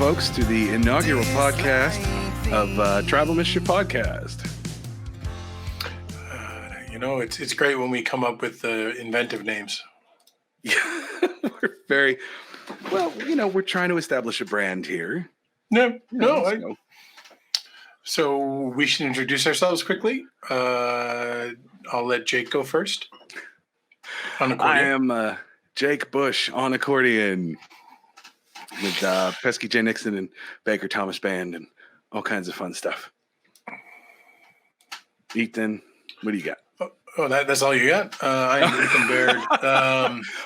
folks, to the inaugural podcast of Tribal Mischief Podcast. It's great when we come up with inventive names. Yeah, we're trying to establish a brand here. So we should introduce ourselves quickly. I'll let Jake go first. On accordion. I am Jake Bush on accordion with Pesky J. Nixon and Baker Thomas Band and all kinds of fun stuff. Ethan, what do you got? Oh, that's all you got? I'm Ethan Baird.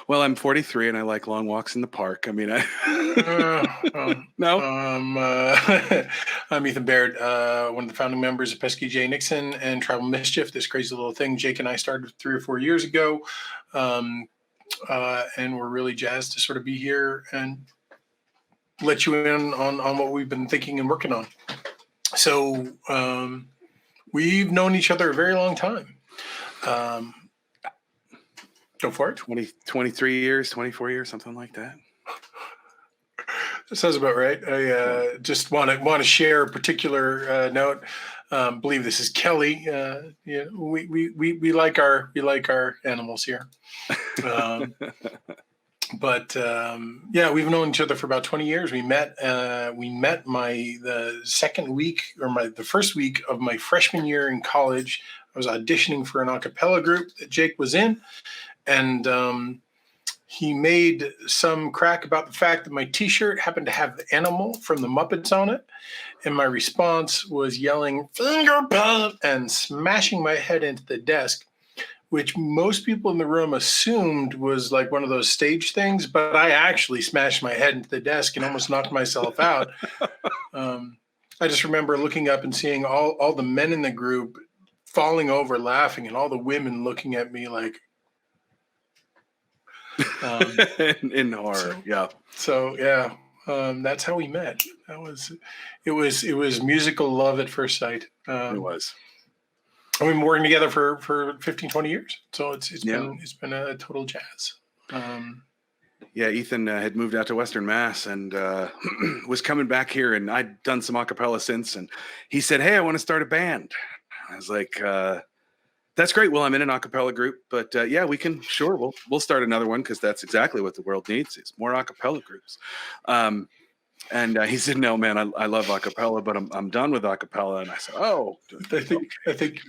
Well, I'm 43 and I like long walks in the park. I mean, no. I'm Ethan Baird, one of the founding members of Pesky J. Nixon and Tribal Mischief, this crazy little thing Jake and I started 3 or 4 years ago. And we're really jazzed to sort of be here and let you in on what we've been thinking and working on. So we've known each other a very long time. Go for it. 23 years, 24 years, something like that. That sounds about right. I just want to share a particular note. Believe this is Kelly. We like our animals here. But we've known each other for about 20 years. We met the first week of my freshman year in college. I was auditioning for an a cappella group that Jake was in, and he made some crack about the fact that my T-shirt happened to have the animal from the Muppets on it, and my response was yelling "finger belt" and smashing my head into the desk, which most people in the room assumed was like one of those stage things, but I actually smashed my head into the desk and almost knocked myself out. I just remember looking up and seeing all the men in the group falling over laughing and all the women looking at me like in horror. That's how we met. It was musical love at first sight. It was. We've been working together for 15, 20 years. So it's been a total jazz. Ethan had moved out to Western Mass and was coming back here, and I'd done some a cappella since, and he said, "Hey, I want to start a band." I was like, that's great. Well, I'm in an a cappella group, but we'll start another one because that's exactly what the world needs is more a cappella groups. And he said, "No, man, I love a cappella, but I'm done with a cappella." And I said, "Oh, I think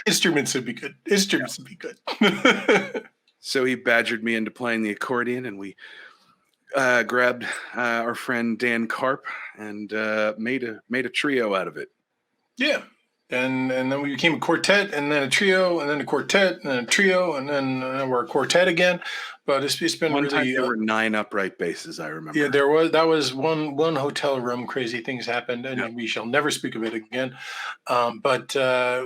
instruments would be good. Would be good." So he badgered me into playing the accordion, and we grabbed our friend Dan Karp and made a trio out of it. Yeah. And then we became a quartet, and then a trio, and then a quartet, and then a trio, and then we're a quartet again. But it's been one really. Time there were 9 upright basses, I remember. Yeah, that was one hotel room. Crazy things happened, and we shall never speak of it again. But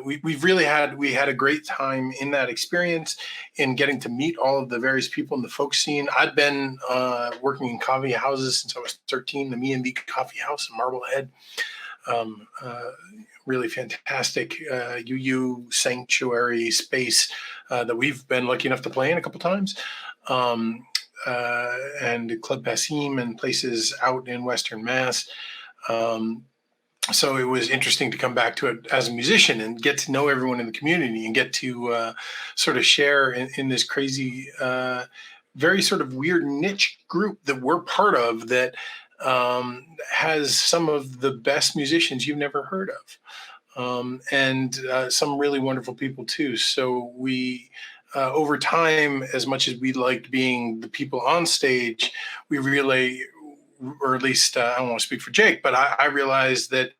we had a great time in that experience, in getting to meet all of the various people in the folk scene. I'd been working in coffee houses since I was 13. The Me and Me Coffee House in Marblehead. Really fantastic UU sanctuary space that we've been lucky enough to play in a couple times, and Club Passim and places out in Western Mass. So it was interesting to come back to it as a musician and get to know everyone in the community and get to sort of share in this crazy, very sort of weird niche group that we're part of that has some of the best musicians you've never heard of, and some really wonderful people too. So we, over time, as much as we liked being the people on stage, we really, or at least I don't want to speak for Jake, but I realized that,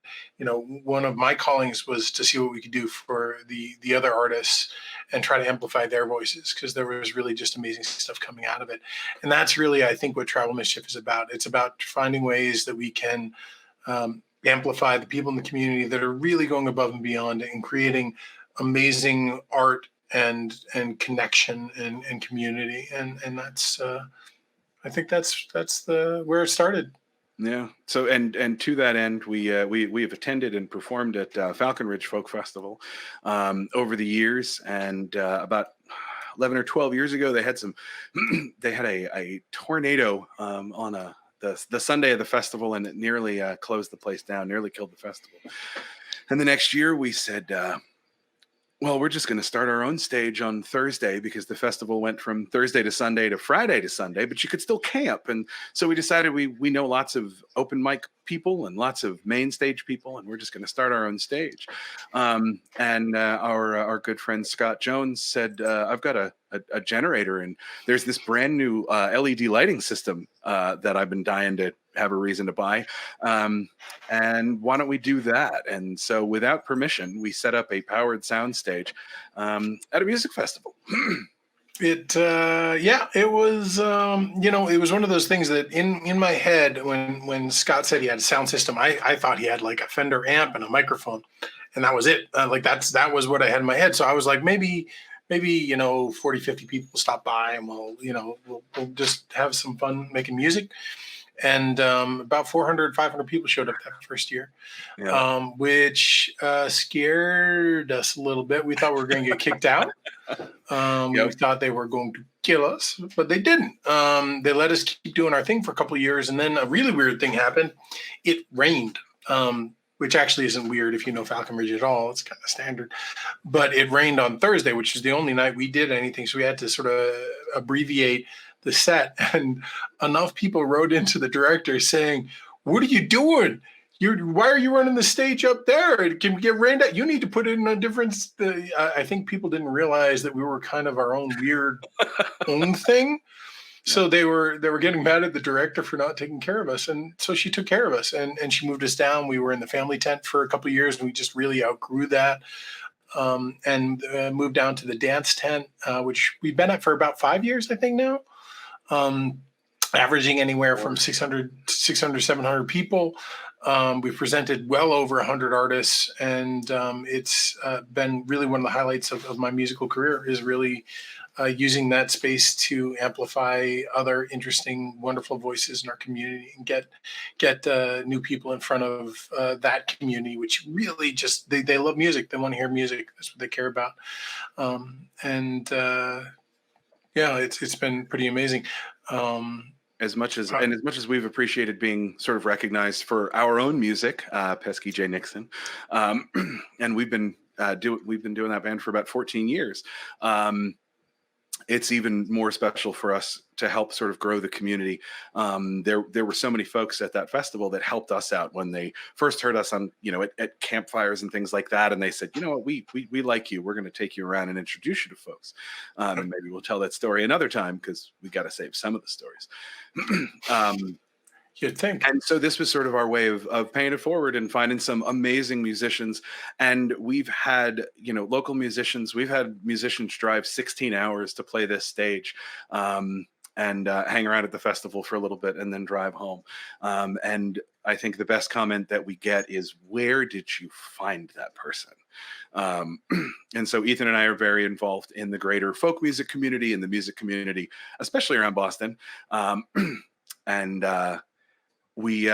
one of my callings was to see what we could do for the other artists and try to amplify their voices, because there was really just amazing stuff coming out of it. And that's really, I think, what Tribal Mischief is about. It's about finding ways that we can amplify the people in the community that are really going above and beyond and creating amazing art and connection and community. And that's, I think that's where it started. Yeah. So and to that end, we have attended and performed at Falcon Ridge Folk Festival over the years, and about 11 or 12 years ago, they had a tornado on the Sunday of the festival, and it nearly closed the place down, nearly killed the festival. And the next year we said, well, we're just going to start our own stage on Thursday, because the festival went from Thursday to Sunday to Friday to Sunday, but you could still camp. And so we decided we know lots of open mic people and lots of main stage people, and we're just going to start our own stage. And our good friend Scott Jones said, I've got a generator, and there's this brand new LED lighting system that I've been dying to have a reason to buy. And why don't we do that? And so without permission, we set up a powered sound stage at a music festival. It was it was one of those things that in my head, when Scott said he had a sound system, I thought he had like a Fender amp and a microphone, and that was it. That was what I had in my head. So I was like, maybe 40, 50 people stop by, and we'll just have some fun making music. And about 400, 500 people showed up that first year, which scared us a little bit. We thought we were going to get kicked out. We thought they were going to kill us, but they didn't. They let us keep doing our thing for a couple of years. And then a really weird thing happened. It rained, which actually isn't weird if you know Falcon Ridge at all. It's kind of standard. But it rained on Thursday, which is the only night we did anything. So we had to sort of abbreviate the set, and enough people wrote into the director saying, "What are you doing? Why are you running the stage up there? It can get rained out. You need to put it in a different." I think people didn't realize that we were kind of our own weird own thing. So they were getting mad at the director for not taking care of us, and so she took care of us, and she moved us down. We were in the family tent for a couple of years, and we just really outgrew that. And moved down to the dance tent, which we've been at for about 5 years, I think now. Averaging anywhere from 600, 700 people. We've presented well over 100 artists, and it's been really one of the highlights of my musical career, is really using that space to amplify other interesting, wonderful voices in our community, and get new people in front of that community, which really just, they love music. They want to hear music. That's what they care about. It's been pretty amazing. As much as we've appreciated being sort of recognized for our own music, Pesky J. Nixon, and we've been doing that band for about 14 years. It's even more special for us to help sort of grow the community. There were so many folks at that festival that helped us out when they first heard us on, at campfires and things like that. And they said, you know what, we like you. We're going to take you around and introduce you to folks. And maybe we'll tell that story another time, because we got to save some of the stories. You'd think. And so this was sort of our way of paying it forward and finding some amazing musicians. And we've had, local musicians. We've had musicians drive 16 hours to play this stage, and hang around at the festival for a little bit and then drive home. And I think the best comment that we get is, "Where did you find that person?" And so Ethan and I are very involved in the greater folk music community and the music community, especially around Boston. We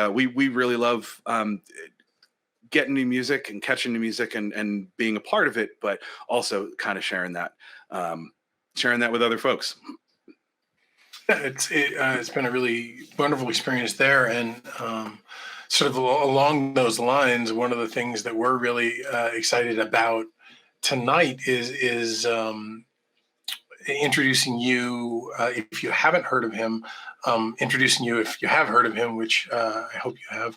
really love getting new music and catching new music and being a part of it, but also kind of sharing that with other folks. It's been a really wonderful experience there, and sort of along those lines, one of the things that we're really excited about tonight is introducing you, if you haven't heard of him, introducing you if you have heard of him, which I hope you have,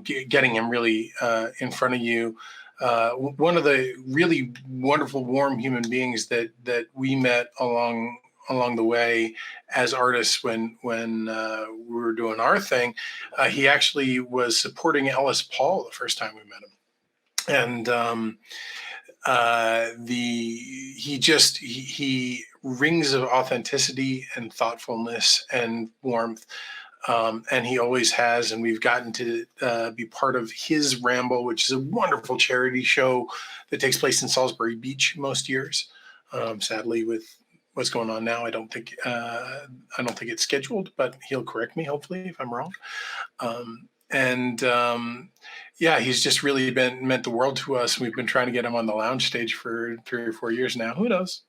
getting him really in front of you. One of the really wonderful, warm human beings that we met along the way as artists when we were doing our thing. He actually was supporting Ellis Paul the first time we met him. And he rings of authenticity and thoughtfulness and warmth. And he always has, and we've gotten to be part of his Ramble, which is a wonderful charity show that takes place in Salisbury Beach most years. Sadly, with what's going on now, I don't think it's scheduled, but he'll correct me hopefully if I'm wrong. He's just really meant the world to us. We've been trying to get him on the lounge stage for 3 or 4 years now. Who knows?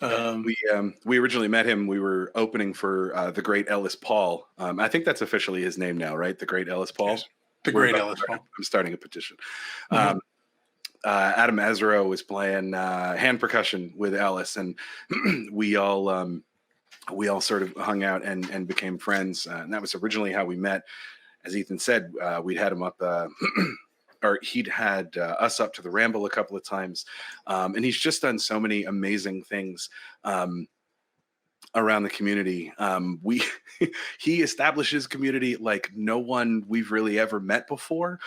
We originally met him. We were opening for the great Ellis Paul. I think that's officially his name now, right? The great Ellis Paul. Yes, the great Ellis Paul. I'm starting a petition. Mm-hmm. Adam Ezra was playing hand percussion with Ellis, and we all sort of hung out and became friends. And that was originally how we met. As Ethan said, we'd had him up, or he'd had us up to the Ramble a couple of times. And he's just done so many amazing things around the community. He establishes community like no one we've really ever met before.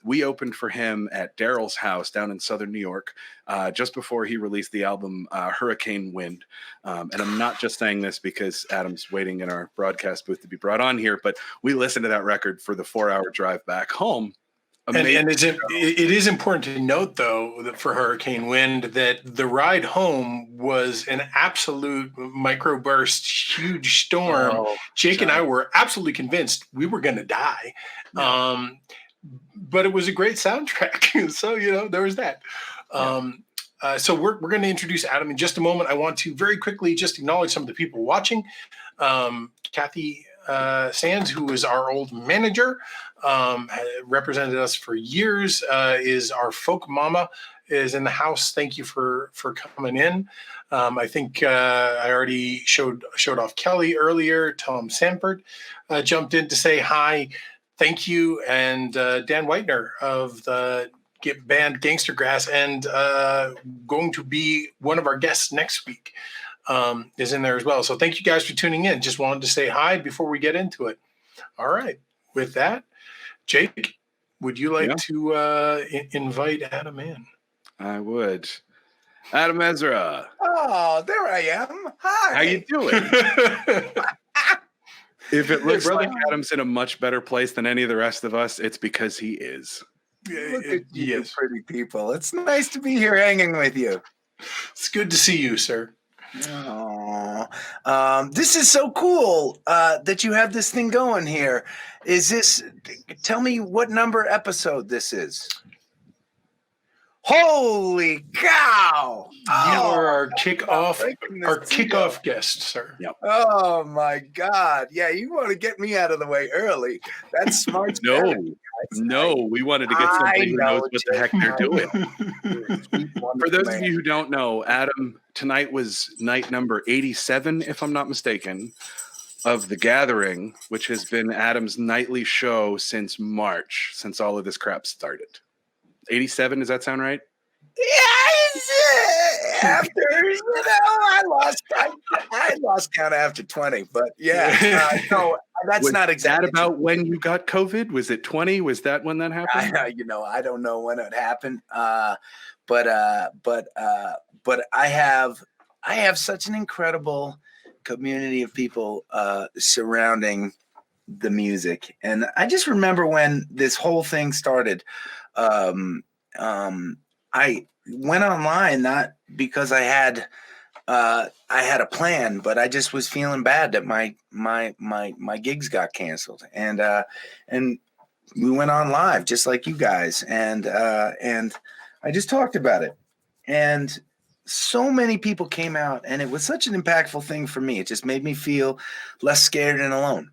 We opened for him at Daryl's house down in Southern New York, just before he released the album Hurricane Wind. And I'm not just saying this because Adam's waiting in our broadcast booth to be brought on here, but we listened to that record for the 4-hour drive back home. And it is important to note, though, that for Hurricane Wind, that the ride home was an absolute microburst, huge storm. Jake and I were absolutely convinced we were going to die. Yeah. But it was a great soundtrack. So, there was that. Yeah. So we're going to introduce Adam in just a moment. I want to very quickly just acknowledge some of the people watching. Kathy Sands, who is our old manager, represented us for years, is our folk mama, is in the house. Thank you for coming in. I think I already showed off Kelly earlier. Tom Sampert jumped in to say hi. Thank you. And Dan Whitener of the band Gangster Grass, and going to be one of our guests next week, is in there as well. So thank you guys for tuning in. Just wanted to say hi before we get into it. All right. With that, Jake, would you like to invite Adam in? I would. Adam Ezra. Oh, there I am. Hi. How you doing? If it looks like Adam's in a much better place than any of the rest of us, it's because he is. Look at you, pretty people. It's nice to be here hanging with you. It's good to see you, sir. Oh, this is so cool that you have this thing going here. Tell me what number episode this is. Holy cow! You are our kickoff guest, sir. Yep. Oh my God. Yeah, you want to get me out of the way early. That's smart. No, we wanted to get somebody who knows what the heck they're doing. For those of you who don't know, Adam, tonight was night number 87, if I'm not mistaken, of The Gathering, which has been Adam's nightly show since March, since all of this crap started. 87, does that sound right? Yeah, after, I lost count after 20, but yeah, no, that's not exactly. Was that about when you got COVID? Was it 20? Was that when that happened? I don't know when it happened, but I have such an incredible community of people surrounding the music, and I just remember when this whole thing started. I went online not because I had a plan, but I just was feeling bad that my gigs got canceled, and we went on live just like you guys, and I just talked about it, and so many people came out, and it was such an impactful thing for me. It just made me feel less scared and alone,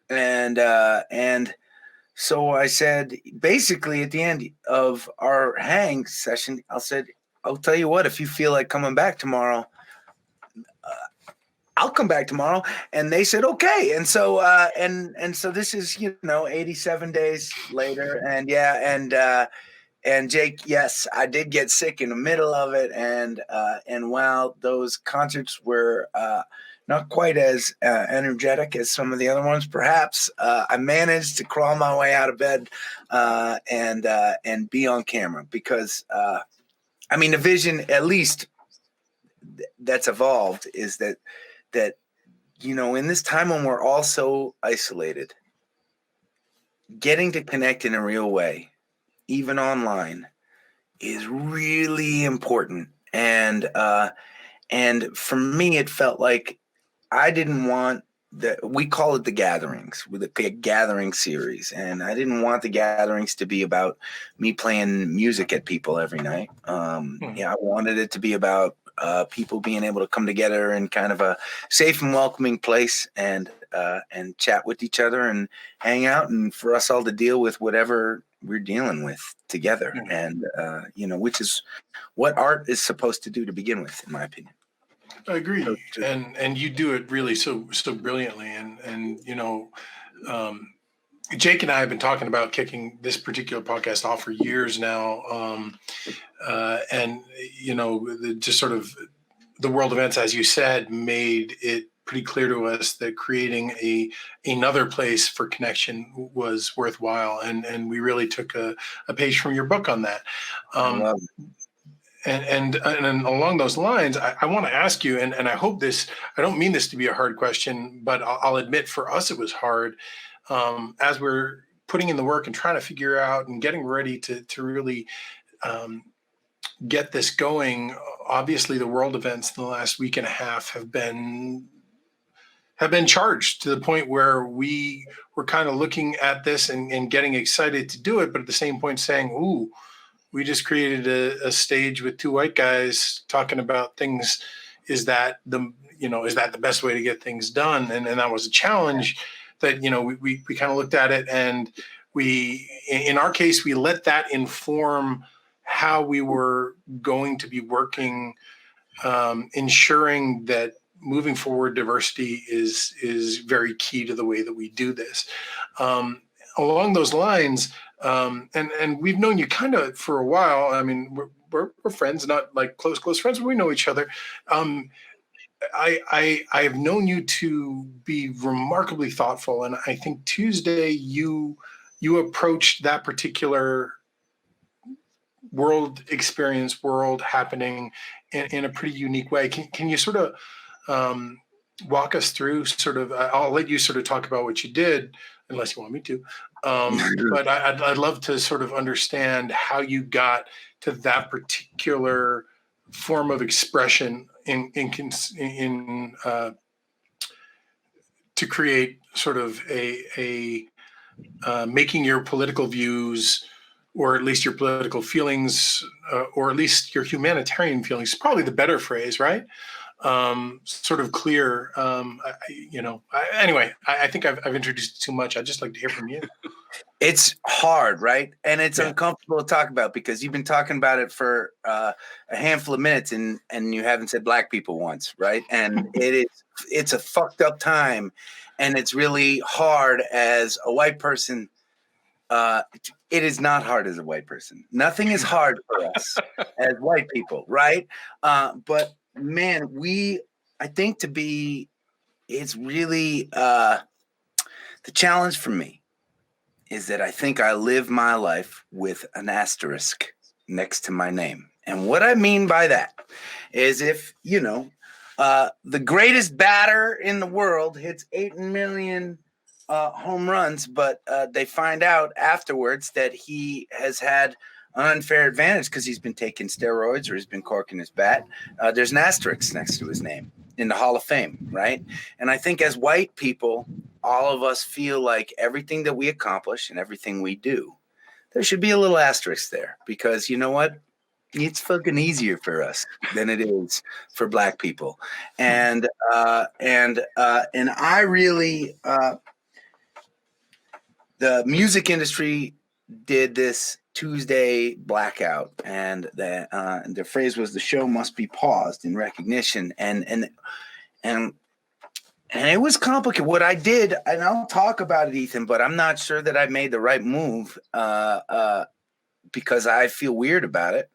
and so I said, basically at the end of our hang session, I'll tell you what, if you feel like coming back tomorrow, I'll come back tomorrow. And they said, okay. And so, and so this is, 87 days later, and Jake, yes, I did get sick in the middle of it. And while those concerts were, not quite as energetic as some of the other ones, perhaps, I managed to crawl my way out of bed and be on camera because, the vision, at least that's evolved, is that in this time when we're all so isolated, getting to connect in a real way, even online, is really important. And for me, it felt like I didn't want we call it the gatherings, with a gathering series. And I didn't want the gatherings to be about me playing music at people every night. I wanted it to be about people being able to come together in kind of a safe and welcoming place and chat with each other and hang out, and for us all to deal with whatever we're dealing with together. And, which is what art is supposed to do to begin with, in my opinion. I agree. And you do it really so brilliantly. And Jake and I have been talking about kicking this particular podcast off for years now. Just sort of the world events, as you said, made it pretty clear to us that creating another place for connection was worthwhile. And we really took a page from your book on that. And along those lines, I want to ask you, and I hope I don't mean this to be a hard question, but I'll admit for us it was hard. As we're putting in the work and trying to figure out and getting ready to really get this going. Obviously, the world events in the last week and a half have been charged to the point where we were kind of looking at this and getting excited to do it, but at the same point saying, ooh, we just created a stage with two white guys talking about things. Is that the best way to get things done? And that was a challenge that, we kind of looked at it, and in our case, we let that inform how we were going to be working, ensuring that moving forward, diversity is very key to the way that we do this. Along those lines, and we've known you kind of for a while. I mean, we're friends, not like close friends, but we know each other. I've known you to be remarkably thoughtful, and I think Tuesday you approached that particular world happening in a pretty unique way. Can you sort of walk us through I'll let you sort of talk about what you did, unless you want me to. But I'd love to sort of understand how you got to that particular form of expression to create sort of a making your political views, or at least your political feelings, or at least your humanitarian feelings, probably the better phrase, right? Sort of clear. Anyway, I think I've introduced too much. I'd just like to hear from you. It's hard, right? And it's uncomfortable to talk about because you've been talking about it for a handful of minutes and you haven't said black people once, right? And it's a fucked up time, and it's really hard as a white person. It is not hard as a white person. Nothing is hard for us as white people, right? But man, I think it's really the challenge for me is that I think I live my life with an asterisk next to my name. And what I mean by that is if, the greatest batter in the world hits 8 million home runs, but they find out afterwards that he has had an unfair advantage because he's been taking steroids or he's been corking his bat. There's an asterisk next to his name in the Hall of Fame, right? And I think as white people, all of us feel like everything that we accomplish and everything we do, there should be a little asterisk there, because you know what? It's fucking easier for us than it is for black people. And I really, the music industry did this Tuesday blackout, and the phrase was the show must be paused in recognition. And it was complicated. What I did, and I'll talk about it, Ethan, but I'm not sure that I made the right move because I feel weird about it.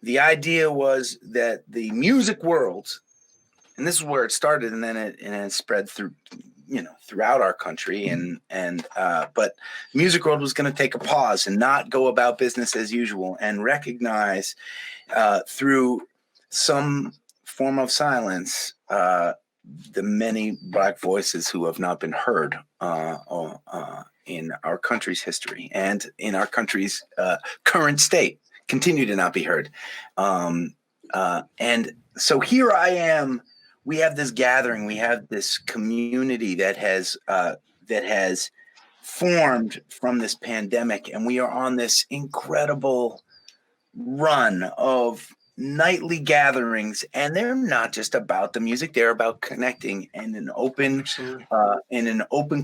The idea was that the music world, and this is where it started, and then it spread through, throughout our country, but music world was going to take a pause and not go about business as usual, and recognize through some form of silence the many black voices who have not been heard in our country's history and in our country's current state, continue to not be heard. And so here I am. We have this gathering. We have this community that has formed from this pandemic, and we are on this incredible run of nightly gatherings, and they're not just about the music, they're about connecting in an open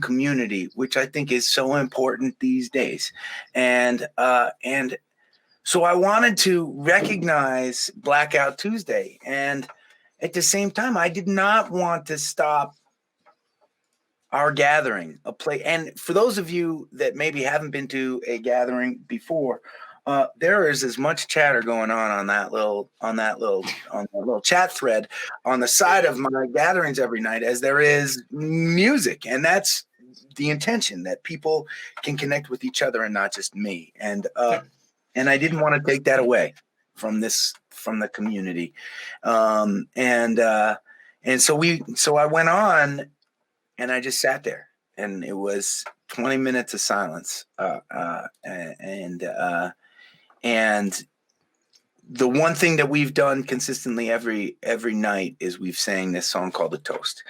community, which I think is so important these days. And so I wanted to recognize Blackout Tuesday, and at the same time I did not want to stop our gathering, a play. And for those of you that maybe haven't been to a gathering before, there is as much chatter going on that little chat thread on the side of my gatherings every night as there is music, and that's the intention, that people can connect with each other and not just me. And I didn't want to take that away from the community. And so I went on and I just sat there, and it was 20 minutes of silence. And the one thing that we've done consistently every night is we've sang this song called The Toast,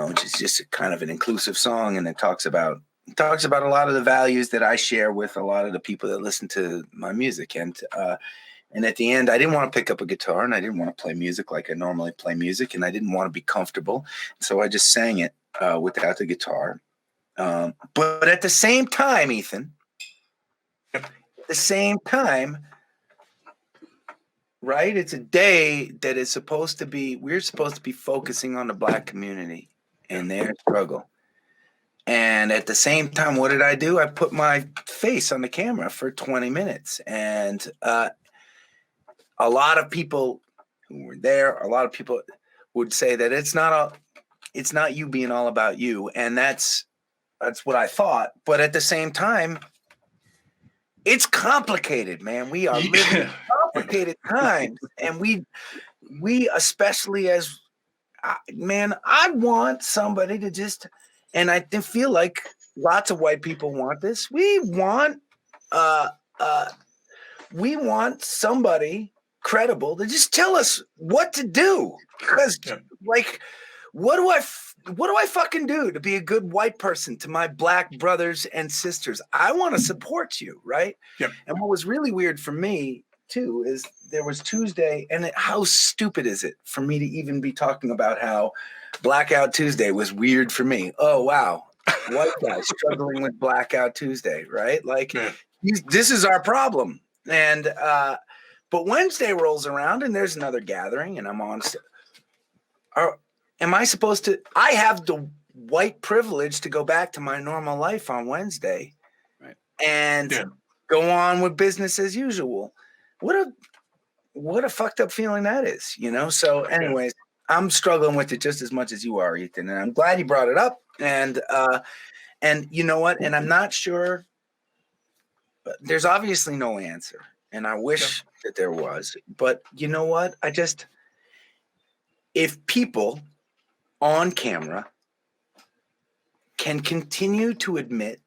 which is just a kind of an inclusive song. And it talks about a lot of the values that I share with a lot of the people that listen to my music. And at the end, I didn't want to pick up a guitar, and I didn't want to play music like I normally play music, and I didn't want to be comfortable. So I just sang it without the guitar. But at the same time, Ethan, right? It's a day that is we're supposed to be focusing on the Black community and their struggle. And at the same time, what did I do? I put my face on the camera for 20 minutes. And a lot of people who were there, a lot of people would say that it's not you being all about you. And that's what I thought. But at the same time, it's complicated, man. We are living in complicated times. And we especially as, man, I want somebody to just, and I feel like lots of white people want this. We want somebody credible to just tell us what to do. Because like, what do I fucking do to be a good white person to my Black brothers and sisters? I want to support you, right? Yep. And what was really weird for me too is there was Tuesday, and how stupid is it for me to even be talking about how Blackout Tuesday was weird for me? Oh wow, white guy struggling with Blackout Tuesday, right? Like this is our problem. And but Wednesday rolls around, and there's another gathering, and I'm on. Am I supposed to? I have the white privilege to go back to my normal life on Wednesday, right, and go on with business as usual. What a fucked up feeling that is, you know? So anyways, I'm struggling with it just as much as you are, Ethan, and I'm glad you brought it up. And you know what? And I'm not sure, there's obviously no answer, and I wish that there was, but you know what? If people on camera can continue to admit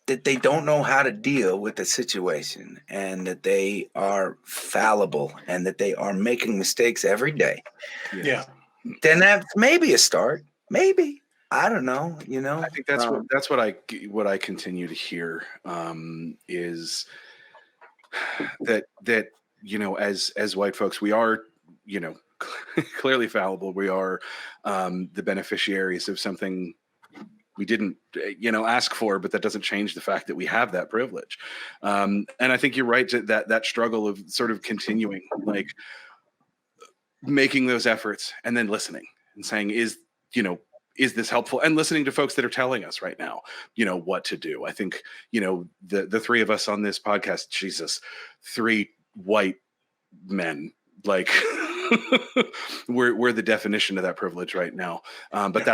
that they don't know how to deal with the situation, and that they are fallible, and that they are making mistakes every day, then that's maybe a start. Maybe, I don't know. You know, I think that's what I continue to hear is that you know, as white folks, we are, you know, clearly fallible. We are the beneficiaries of something we didn't, you know, ask for, but that doesn't change the fact that we have that privilege. And I think you're right that struggle of sort of continuing, like making those efforts and then listening and saying, is this helpful? And listening to folks that are telling us right now, you know, what to do. I think, you know, the three of us on this podcast, Jesus, 3 white men, like we're the definition of that privilege right now. But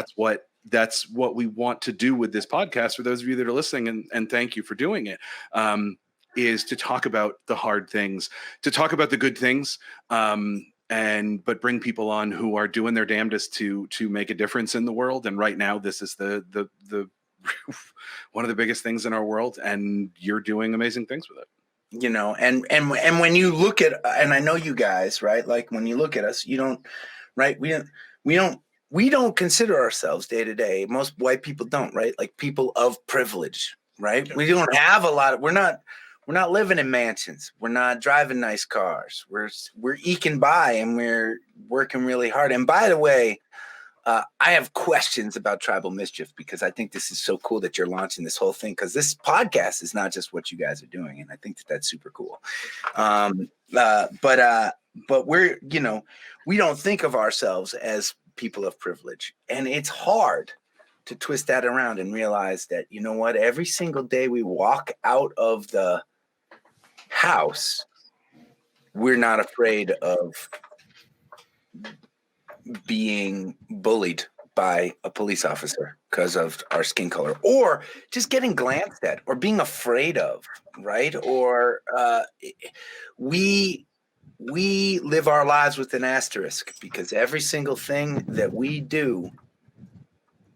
that's what we want to do with this podcast. For those of you that are listening, and thank you for doing it, is to talk about the hard things, to talk about the good things, but bring people on who are doing their damnedest to make a difference in the world. And right now, this is the one of the biggest things in our world, and you're doing amazing things with it. You know, and when you look at, and I know you guys, right? Like when you look at us, you don't, right? We don't consider ourselves day to day. Most white people don't, right? Like people of privilege, right? We don't have a lot of, we're we're not living in mansions. We're not driving nice cars. We're eking by, and we're working really hard. And by the way, I have questions about Tribal Mischief, because I think this is so cool that you're launching this whole thing, because this podcast is not just what you guys are doing. And I think that that's super cool. But we're, we don't think of ourselves as people of privilege. And it's hard to twist that around and realize that, you know what, every single day we walk out of the house, we're not afraid of being bullied by a police officer because of our skin color, or just getting glanced at, or being afraid of, right? Or we live our lives with an asterisk, because every single thing that we do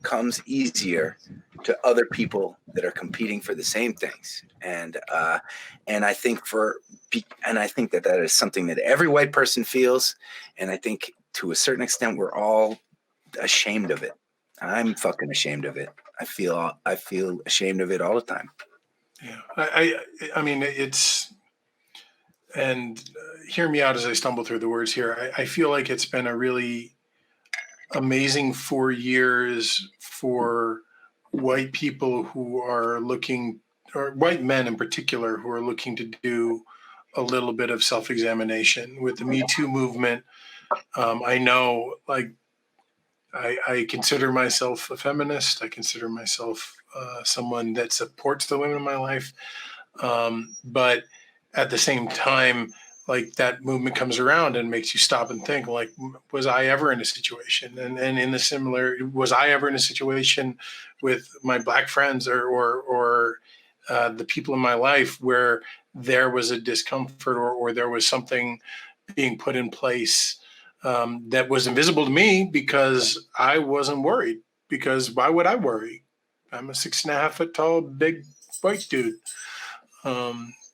comes easier to other people that are competing for the same things. And I think that is something that every white person feels. And I think to a certain extent, we're all ashamed of it. I'm fucking ashamed of it. I feel ashamed of it all the time. Yeah. I mean, it's, and hear me out as I stumble through the words here. I feel like it's been a really amazing 4 years for white people who are looking, or white men in particular, who are looking to do a little bit of self-examination with the Me Too movement. I know, like, I consider myself a feminist. I consider myself someone that supports the women in my life. But at the same time, like, that movement comes around and makes you stop and think, like, was I ever in a situation? And in the similar, was I ever in a situation with my Black friends or the people in my life where there was a discomfort or there was something being put in place that was invisible to me because I wasn't worried? Because why would I worry? I'm a 6.5 foot tall, big white dude.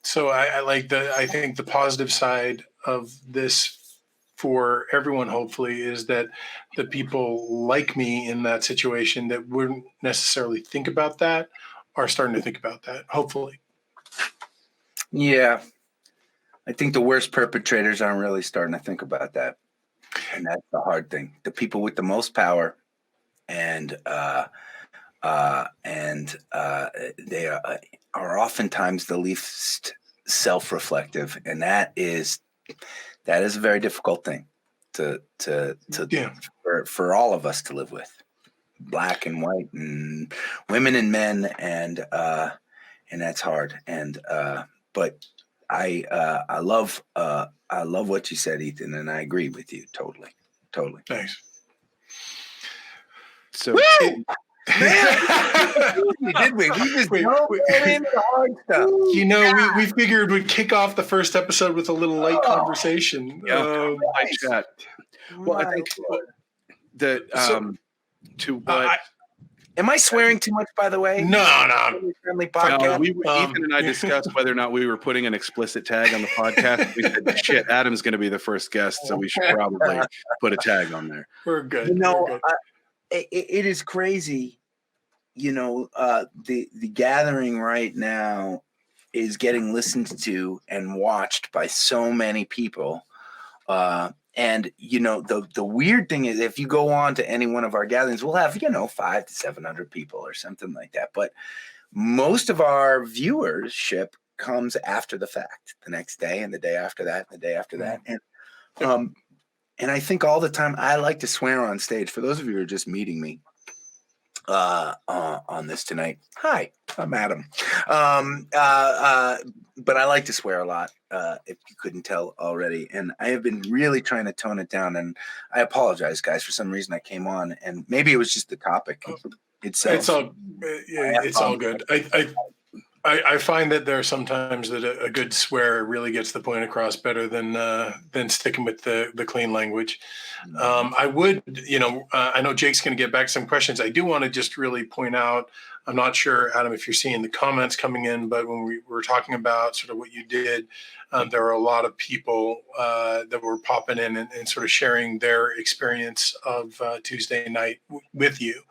So I think the positive side of this for everyone, hopefully, is that the people like me in that situation that wouldn't necessarily think about that are starting to think about that, hopefully. Yeah. I think the worst perpetrators aren't really starting to think about that. And that's the hard thing. The people with the most power and they are oftentimes the least self-reflective, and that is a very difficult thing for all of us to live with, Black and white and women and men, and that's hard. And but I love what you said, Ethan, and I agree with you totally. Thanks. So. Did we? We just into the hard stuff. We figured we'd kick off the first episode with a little light conversation. Light chat. Well, I think that to what. Am I swearing too much, by the way? No. Friendly podcast. Ethan and I discussed whether or not we were putting an explicit tag on the podcast. We said, shit, Adam's going to be the first guest, so we should probably put a tag on there. We're good. It is crazy. The gathering right now is getting listened to and watched by so many people. And the weird thing is, if you go on to any one of our gatherings, we'll have 500 to 700 people or something like that. But most of our viewership comes after the fact, the next day and the day after that, and the day after that. And I think all the time I like to swear on stage. For those of you who are just meeting me on this tonight, hi, I'm Adam. But I like to swear a lot, if you couldn't tell already. And I have been really trying to tone it down. And I apologize, guys. For some reason I came on, and maybe it was just the topic itself. It's all good. I find that there are sometimes that a good swear really gets the point across better than sticking with the clean language. I would, I know Jake's going to get back to some questions. I do want to just really point out, I'm not sure, Adam, if you're seeing the comments coming in, but when we were talking about sort of what you did, there were a lot of people that were popping in and sort of sharing their experience of Tuesday night with you,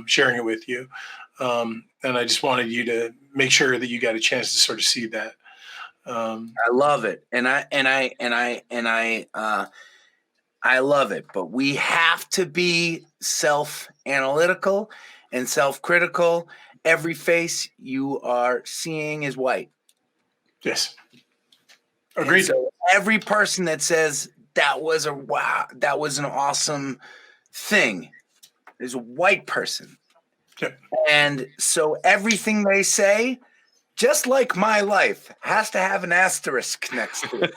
sharing it with you. I just wanted you to make sure that you got a chance to sort of see that. I love it, and I love it. But we have to be self-analytical and self-critical. Every face you are seeing is white. Yes. Agreed. So every person that says that was an awesome thing is a white person. Yep. And so everything they say, just like my life, has to have an asterisk next to it.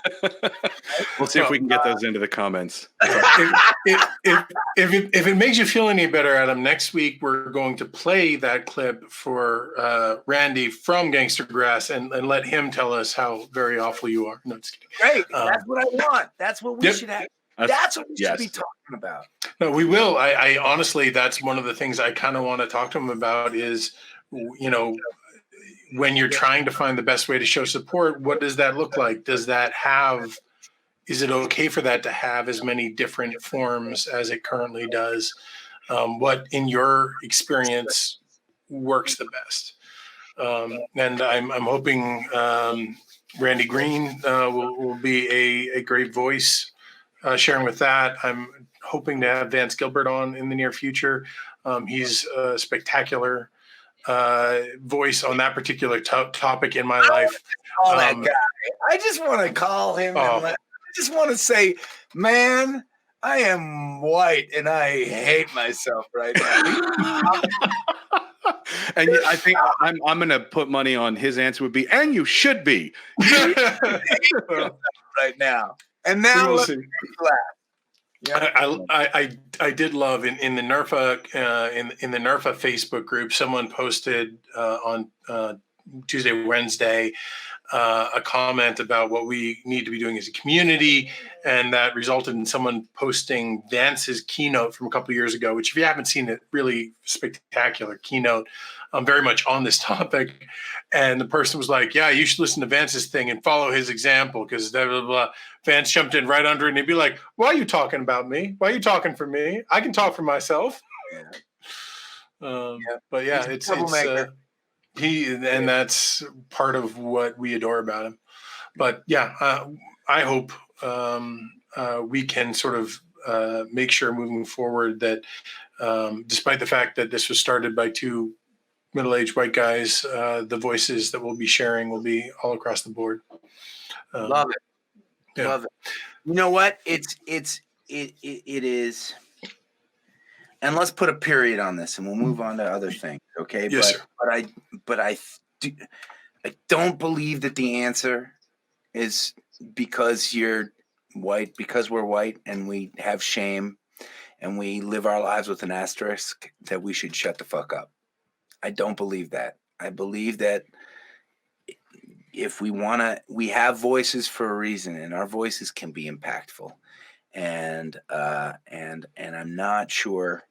We'll see if we can get those into the comments. If it makes you feel any better, Adam, next week we're going to play that clip for Randy from Gangster Grass and let him tell us how very awful you are. No, just kidding. Great. That's what I want. That's what we should have. That's what we should be talking about. No, we will. I honestly, that's one of the things I kind of want to talk to him about is, when you're trying to find the best way to show support, what does that look like? Is it okay for that to have as many different forms as it currently does? What, in your experience, works the best? And I'm hoping Randy Green will be a great voice sharing with that. I'm hoping to have Vance Gilbert on in the near future. He's a spectacular voice on that particular topic in my life. That guy. I just want to call him. I just want to say, man, I am white and I hate myself right now. And I think I'm going to put money on his answer would be, and you should be Well, right now. And now we'll let's see. laugh. I did love in the NERFA in the NERFA Facebook group, someone posted on Tuesday, Wednesday, a comment about what we need to be doing as a community, and that resulted in someone posting Vance's keynote from a couple of years ago, which if you haven't seen it, really spectacular keynote, very much on this topic. And the person was like, yeah, you should listen to Vance's thing and follow his example because blah, blah, blah. Vance jumped in right under it and he'd be like, why are you talking about me? Why are you talking for me? I can talk for myself. But yeah, it's and that's part of what we adore about him. But yeah, I hope we can sort of make sure moving forward that despite the fact that this was started by two middle-aged white guys, the voices that we'll be sharing will be all across the board. Love it. Yeah. Love it. You know what? It is. And let's put a period on this, and we'll move on to other things. Okay. Yes, sir. But I don't believe that the answer is because you're white, because we're white and we have shame and we live our lives with an asterisk that we should shut the fuck up. I don't believe that. I believe that if we have voices for a reason, and our voices can be impactful. And I'm not sure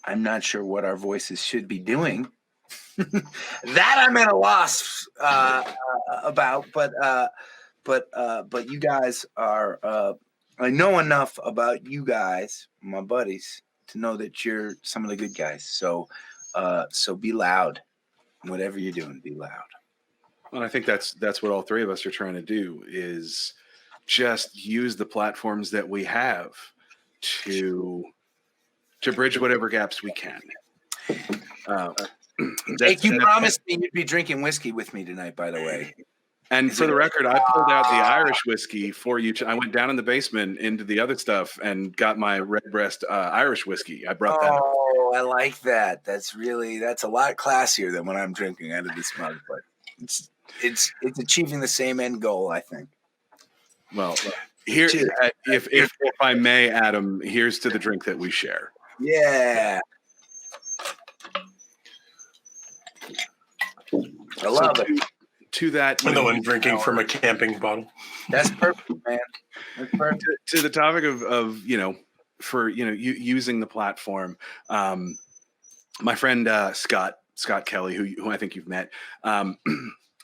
what our voices should be doing. That I'm at a loss about, but you guys are. I know enough about you guys, my buddies, to know that you're some of the good guys. So be loud, whatever you're doing. Be loud. Well, I think that's what all three of us are trying to do is just use the platforms that we have to bridge whatever gaps we can. Jake, you promised me you'd be drinking whiskey with me tonight, by the way. And for the record, I pulled out the Irish whiskey for you. I went down in the basement into the other stuff and got my Redbreast Irish whiskey. I brought that. Oh, I like that. That's a lot classier than what I'm drinking out of this mug, but it's achieving the same end goal, I think. Well, here, if I may, Adam, here's to the drink that we share. Yeah. I love it. To that, I'm the one drinking from a camping bottle. That's perfect, man. That's perfect. To the topic of using the platform, my friend Scott Kelly, who I think you've met,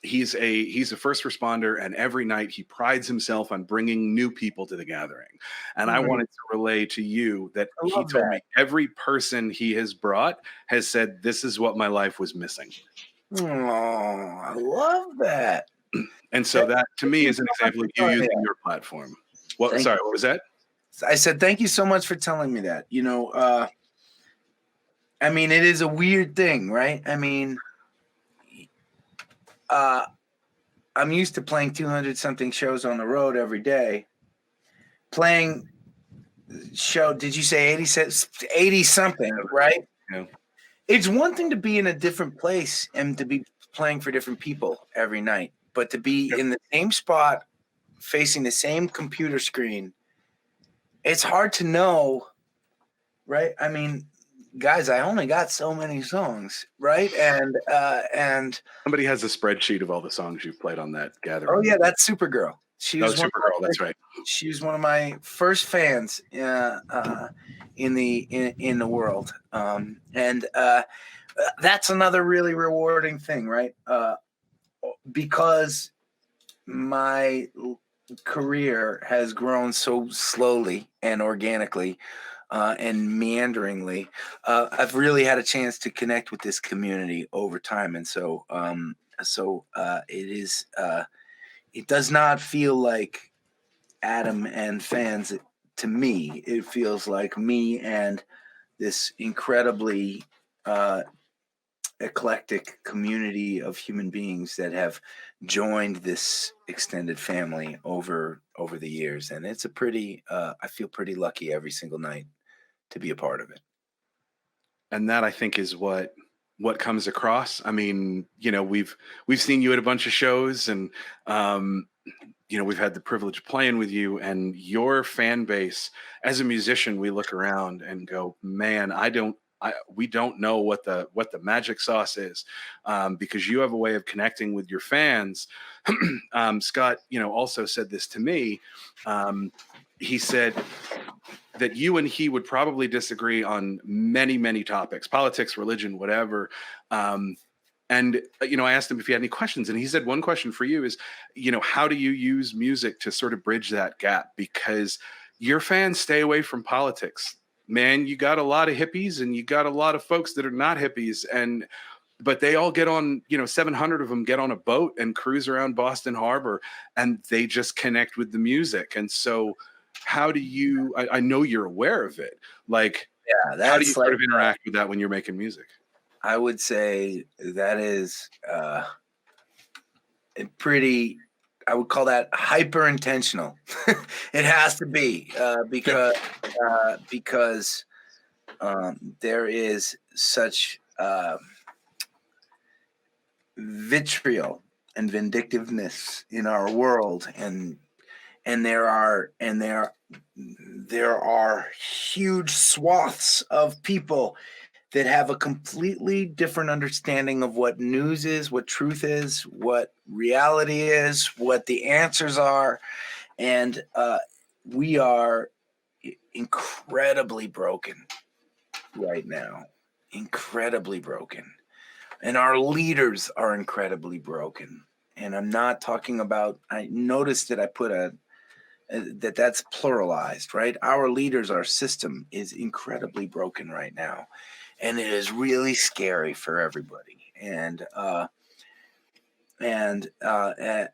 he's a first responder, and every night he prides himself on bringing new people to the gathering. And I wanted to relay to you that I he love told that. me every person he has brought has said, this is what my life was missing. Oh, I love that. And so that to me is an example of you telling me using that. your platform. Well, Thank sorry, what was that? I said, thank you so much for telling me that. I mean, it is a weird thing, right? I mean, I'm used to playing 200 something shows on the road every day. Playing show, did you say 80 something, right? Yeah. It's one thing to be in a different place and to be playing for different people every night, but to be in the same spot facing the same computer screen, it's hard to know, right? I mean, guys, I only got so many songs, right? And Somebody has a spreadsheet of all the songs you've played on that gathering. oh yeah, that's Supergirl. She was Supergirl, that's right. She was one of my first fans in the world, and that's another really rewarding thing, right? Because my career has grown so slowly and organically and meanderingly, I've really had a chance to connect with this community over time, and so it is. It does not feel like Adam and fans to me. It feels like me and this incredibly eclectic community of human beings that have joined this extended family over the years, and it's a pretty. I feel pretty lucky every single night to be a part of it. And that, I think, is what comes across. I mean, we've seen you at a bunch of shows, and we've had the privilege of playing with you, and your fan base. As a musician, we look around and go, man, we don't know what the magic sauce is, because you have a way of connecting with your fans. Scott, also said this to me. He said that you and he would probably disagree on many, many topics, politics, religion, whatever. And, I asked him if he had any questions, and he said, one question for you is, how do you use music to sort of bridge that gap? Because your fans stay away from politics, man. You got a lot of hippies and you got a lot of folks that are not hippies, but they all get on, 700 of them get on a boat and cruise around Boston Harbor, and they just connect with the music. And so how do you, I know you're aware of it. Like, how do you sort of interact with that when you're making music? I would say that is pretty, I would call that hyper intentional. It has to be because there is such vitriol and vindictiveness in our world, and there are huge swaths of people that have a completely different understanding of what news is, what truth is, what reality is, what the answers are. And we are incredibly broken right now, incredibly broken. And our leaders are incredibly broken. And I'm not talking about, I noticed that I put that's pluralized, right? Our leaders, our system is incredibly broken right now. And it is really scary for everybody. And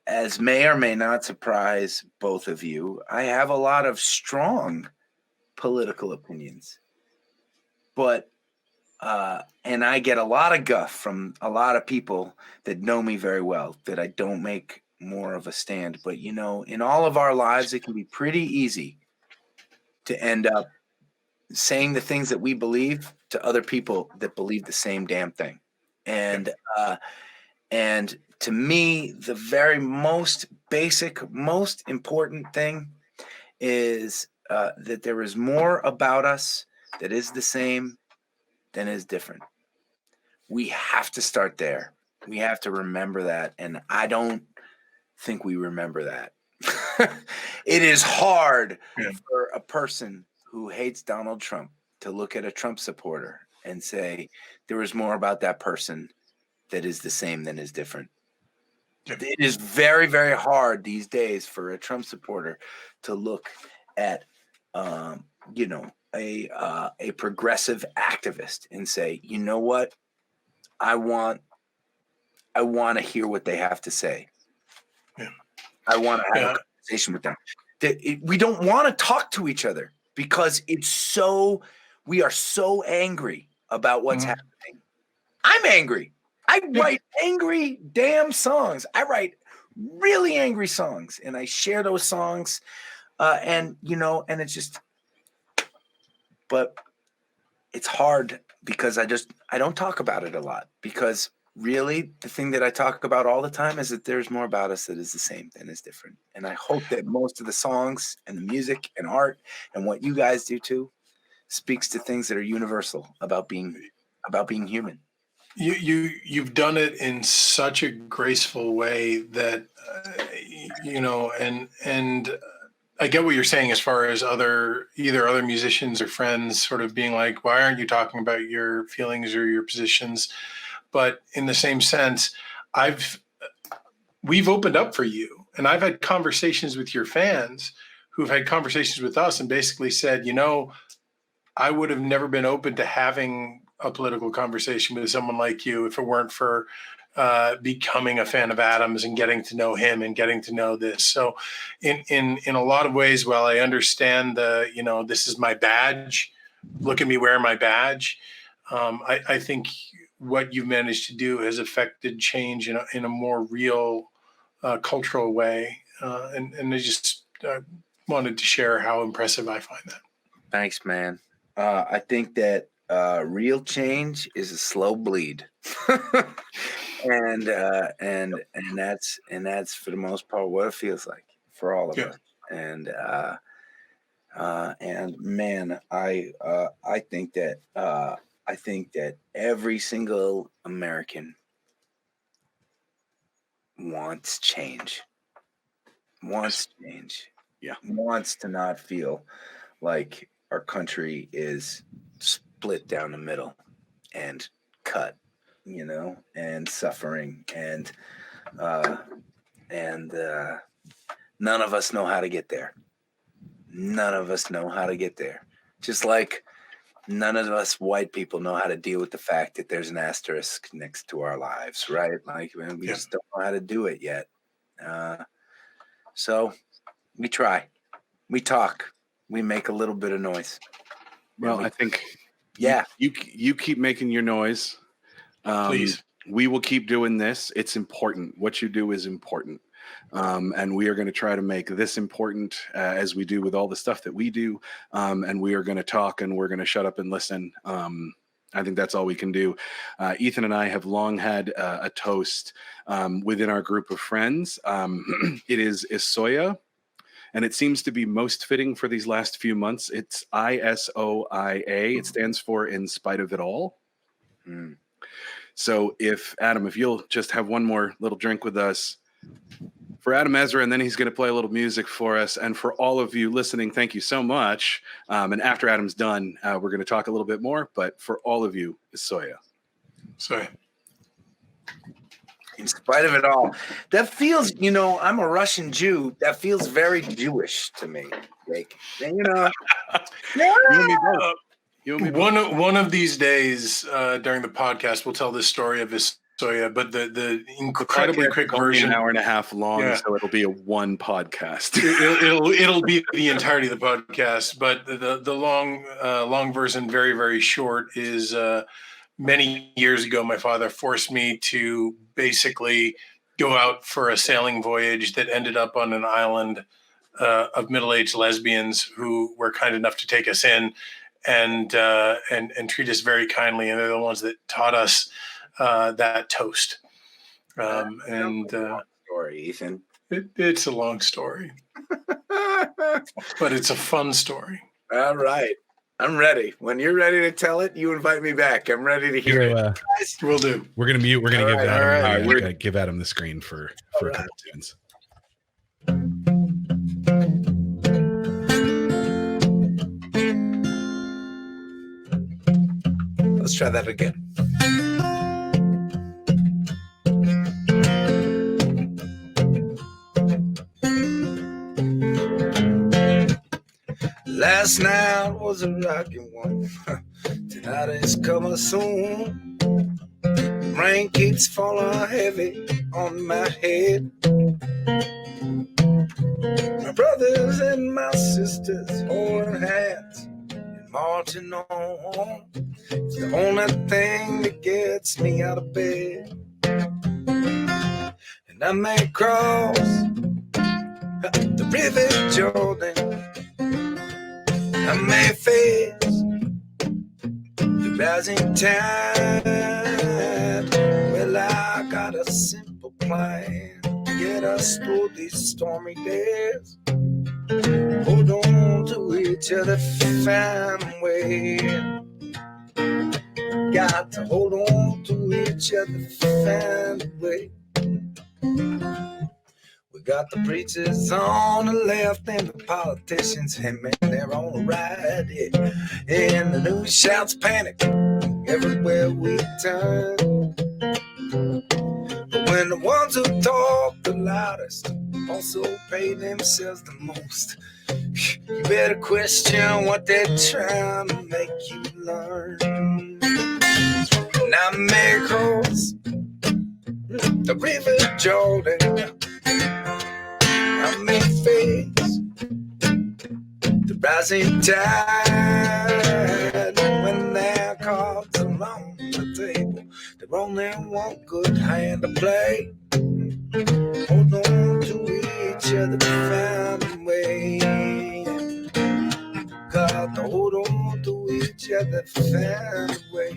as may or may not surprise both of you, I have a lot of strong political opinions. But and I get a lot of guff from a lot of people that know me very well, that I don't make more of a stand. But, in all of our lives, it can be pretty easy to end up saying the things that we believe to other people that believe the same damn thing. And to me, the very most basic, most important thing is that there is more about us that is the same than is different. We have to start there. We have to remember that. And I don't think we remember that. It is hard for a person who hates Donald Trump to look at a Trump supporter and say there is more about that person that is the same than is different. It is very, very hard these days for a Trump supporter to look at, you know, a progressive activist and say, you know what, I want to hear what they have to say. Yeah. I want to have a conversation with them. We don't want to talk to each other because we are so angry about what's happening. I'm angry. I write angry damn songs. I write really angry songs, and I share those songs. And it's just, but it's hard because I don't talk about it a lot, because really the thing that I talk about all the time is that there's more about us that is the same than is different. And I hope that most of the songs and the music and art and what you guys do too speaks to things that are universal about being human. You've done it in such a graceful way that and I get what you're saying as far as either other musicians or friends sort of being like, why aren't you talking about your feelings or your positions? But in the same sense, we've opened up for you, and I've had conversations with your fans who've had conversations with us and basically said, I would have never been open to having a political conversation with someone like you if it weren't for becoming a fan of Adam's and getting to know him and getting to know this. So in a lot of ways, while I understand this is my badge, look at me wearing my badge, I think what you've managed to do has affected change in a more real cultural way. And I just wanted to share how impressive I find that. Thanks, man. I think that real change is a slow bleed. and that's for the most part what it feels like for all of us. And man, I think that every single American wants change. Wants to not feel like our country is split down the middle and cut, and suffering, and none of us know how to get there. None of us know how to get there. Just like none of us white people know how to deal with the fact that there's an asterisk next to our lives, right? Like, we just don't know how to do it yet. So we try, we talk, we make a little bit of noise. Well, I think you keep making your noise. Please. We will keep doing this. It's important. What you do is important. And we are going to try to make this important as we do with all the stuff that we do. And we are going to talk, and we're going to shut up and listen. I think that's all we can do. Ethan and I have long had a toast within our group of friends. It is Isoya, and it seems to be most fitting for these last few months. It's ISOIA. It stands for In Spite of It All. So if you'll just have one more little drink with us for Adam Ezra, and then he's going to play a little music for us. And for all of you listening, thank you so much. And after Adam's done, we're going to talk a little bit more. But for all of you, it's Soya. Sorry. In spite of it all, that feels, I'm a Russian Jew. That feels very Jewish to me. Like, You and me both. One of these days during the podcast, we'll tell this story of Isoya, but the incredibly quick version, an hour and a half long, so it'll be a one podcast. it'll be the entirety of the podcast, but the long version, very, very short, is many years ago, my father forced me to basically go out for a sailing voyage that ended up on an island of middle-aged lesbians who were kind enough to take us in and treat us very kindly, and they're the ones that taught us that toast. Story, Ethan. It's a long story, but it's a fun story. All right, I'm ready. When you're ready to tell it, you invite me back. I'm ready to hear it. We'll do. We're gonna mute. We're gonna give Adam. All right. We're gonna give Adam the screen for a couple tunes. Let's try that again. Last night was a rocky one. Tonight is coming soon. Rain keeps falling heavy on my head. My brothers and my sisters holding hands and marching on. It's the only thing that gets me out of bed. And I may cross the river Jordan. I may face the rising tide. Well, I got a simple plan to get us through these stormy days. Hold on to each other, find a way. Got to hold on to each other, find a way. We got the preachers on the left and the politicians, and man, they're on the right. Yeah. And the news shouts panic everywhere we turn. But when the ones who talk the loudest also pay themselves the most, you better question what they're trying to make you learn. And I may cross the river Jordan. I may face the rising tide. When there are cards along the table, there only one good hand to play. Hold on to each other, find a way. Got to hold on to each other, find a way.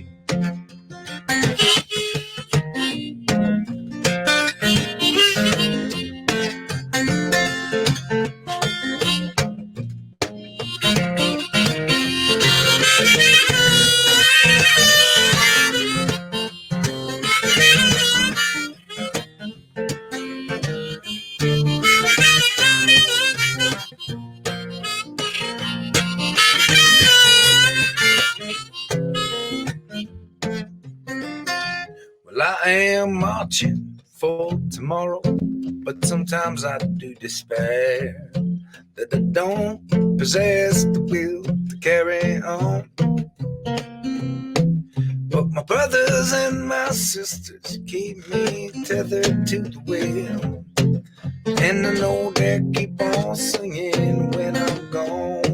Well, I am marching for tomorrow, but sometimes I do despair that I don't possess the will to carry on. But my brothers and my sisters keep me tethered to the wheel, and I know they keep on singing when I'm gone.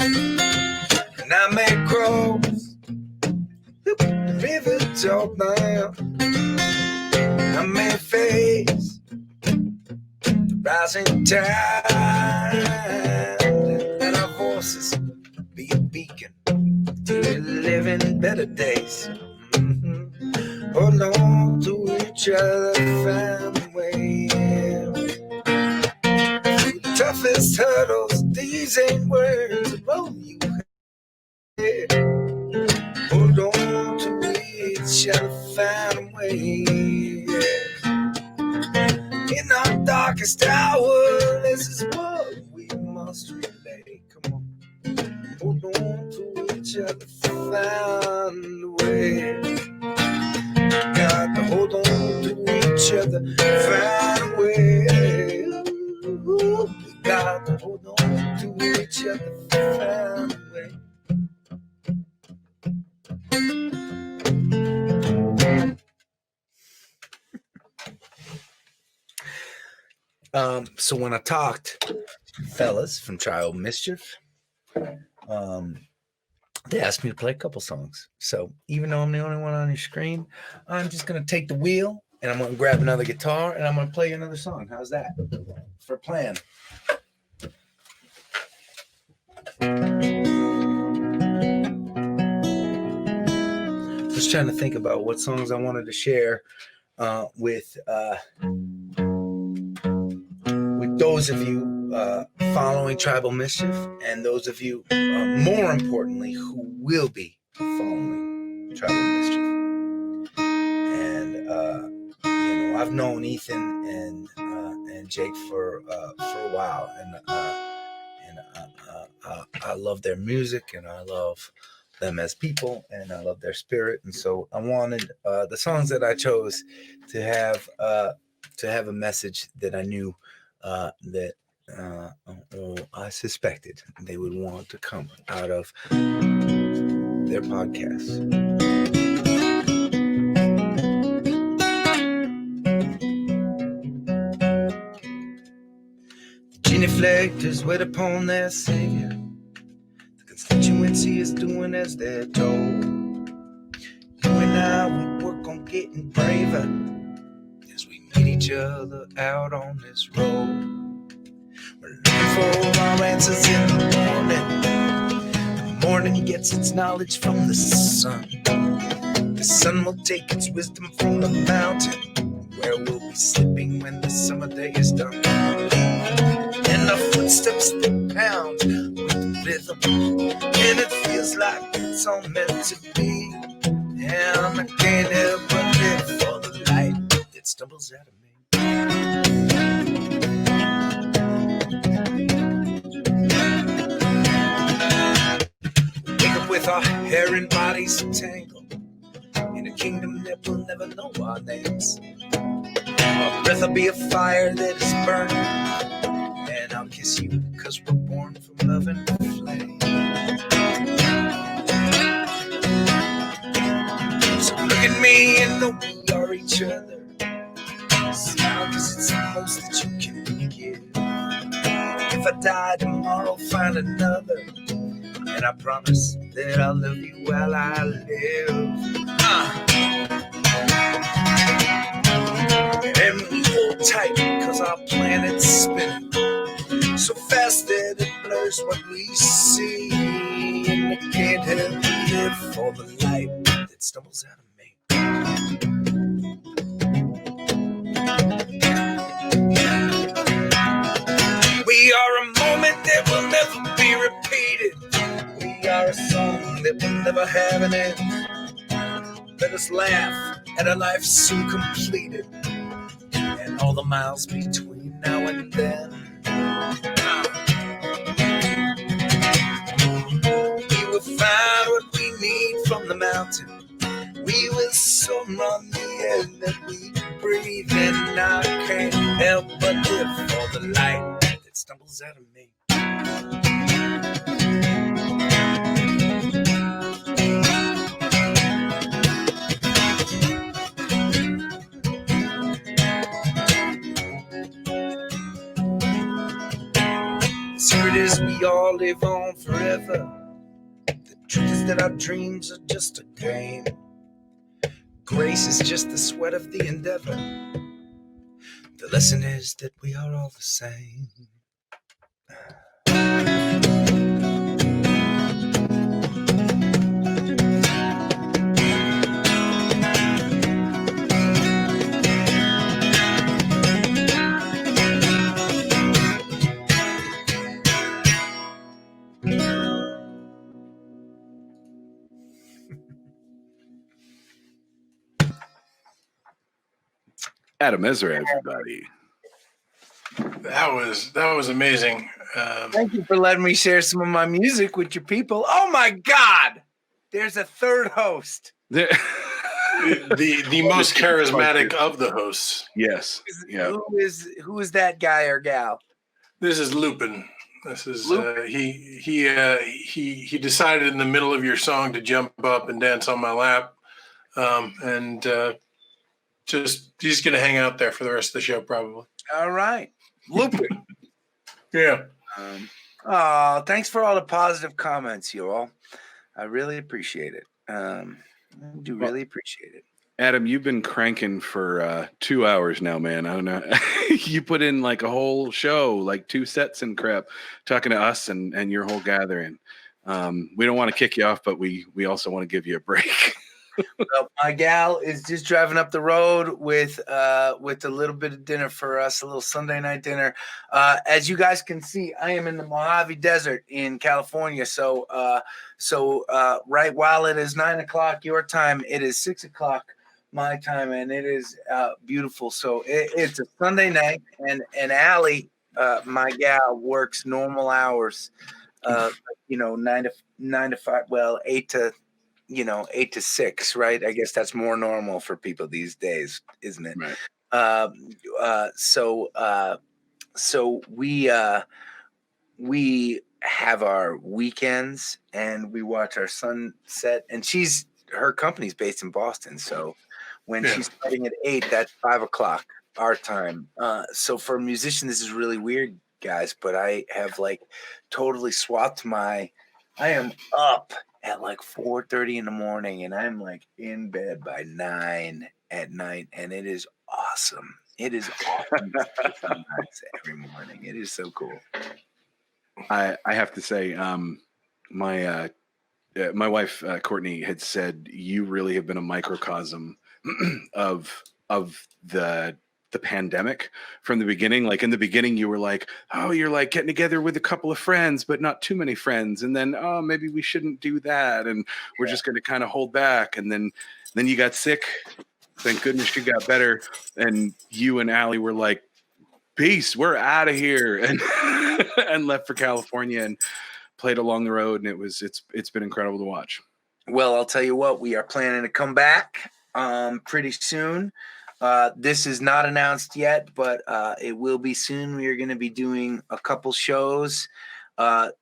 And I may cross the river Jordan. I may face the rising tide, and let our voices be a beacon to living better days. Hold on to each other, find a way. Through the toughest hurdles, these ain't words that roll you head. Hold on to each other, find a way. In our darkest hour, this is what we must relay. Come on. Hold on to each other, find a way. Got to hold on to each other, find a way. Ooh, we got to hold on to each other, find a way. So when I talked, fellas from Tribal Mischief, they asked me to play a couple songs. So even though I'm the only one on your screen, I'm just going to take the wheel and I'm going to grab another guitar and I'm going to play another song. How's that for plan? Just trying to think about what songs I wanted to share with those of you following Tribal Mischief and those of you, more importantly, who will be following Tribal Mischief. And you know, I've known Ethan and Jake for a while, and I love their music, and I love them as people, and I love their spirit. And so I wanted the songs that I chose to have a message that I knew that I suspected they would want to come out of their podcast. Genuflectors wait upon their savior. The constituency is doing as they're told. You and I, we work on getting braver as we meet each other out on this road. We're looking for our answers in the morning. The morning gets its knowledge from the sun. The sun will take its wisdom from the mountain, where we'll be sleeping when the summer day is done. And our footsteps they pound with rhythm, and it feels like it's all meant to be. And I can't help but live for the light that stumbles out of me. Wake up with our hair and bodies tangled in a kingdom that will never know our names. Our breath will be a fire that is burning, and I'll kiss you cause we're born from love and flame. So look at me and know we are each other. Smile cause it's the most that you can give. If I die tomorrow, find another, and I promise that I'll love you while I live. And we hold tight cause our planet's spinning so fast that it blurs what we see. And I can't help but live for the light that stumbles out of me. We are a moment that will never be repeated. We are a song that will never have an end. Let us laugh at a life soon completed, and all the miles between now and then. We will find what we need from the mountain. We will soar on the air that we breathe, and I can't help but live for the light that stumbles out of me. The secret is we all live on forever. The truth is that our dreams are just a game. Grace is just the sweat of the endeavor. The lesson is that we are all the same. Adam Ezra, everybody. That was amazing. Thank you for letting me share some of my music with your people. Oh my God, there's a third host. There- the most charismatic of the hosts. yes. Yeah. Who is that guy or gal? This is Lupin. This is Lupin. he decided in the middle of your song to jump up and dance on my lap, and just he's gonna hang out there for the rest of the show probably. All right, Lupin. Yeah. Oh, thanks for all the positive comments, you all. I really appreciate it. I do really appreciate it. Adam, you've been cranking for 2 hours now, man. I don't know. You put in like a whole show, like 2 sets and crap, talking to us and your whole gathering. We don't want to kick you off, but we also want to give you a break. Well, my gal is just driving up the road with a little bit of dinner for us, a little Sunday night dinner. As you guys can see, I am in the Mojave Desert in California. So right while it is 9:00 your time, it is 6:00 my time, and it is beautiful. So it's a Sunday night, and Allie, my gal, works normal hours. 9 to 5. Well, 8 to 6, right? I guess that's more normal for people these days, isn't it? Right. So we have our weekends and we watch our sunset. And her company's based in Boston, so when she's starting at 8, that's 5 o'clock our time. So for a musician, this is really weird, guys. But I have like totally swapped I am up at like 4:30 in the morning, and I'm like in bed by 9 at night, and it is awesome. It is awesome every morning. It is so cool. I have to say, my wife Courtney had said you really have been a microcosm of the pandemic from the beginning. Like in the beginning, you were like, oh, you're like getting together with a couple of friends, but not too many friends, and then oh, maybe we shouldn't do that, and we're just going to kind of hold back, and then you got sick. Thank goodness you got better, and you and Allie were like, peace, we're out of here, and and left for California and played along the road, and it's been incredible to watch. Well, I'll tell you what, we are planning to come back pretty soon. This is not announced yet, but it will be soon. We are going to be doing a couple shows at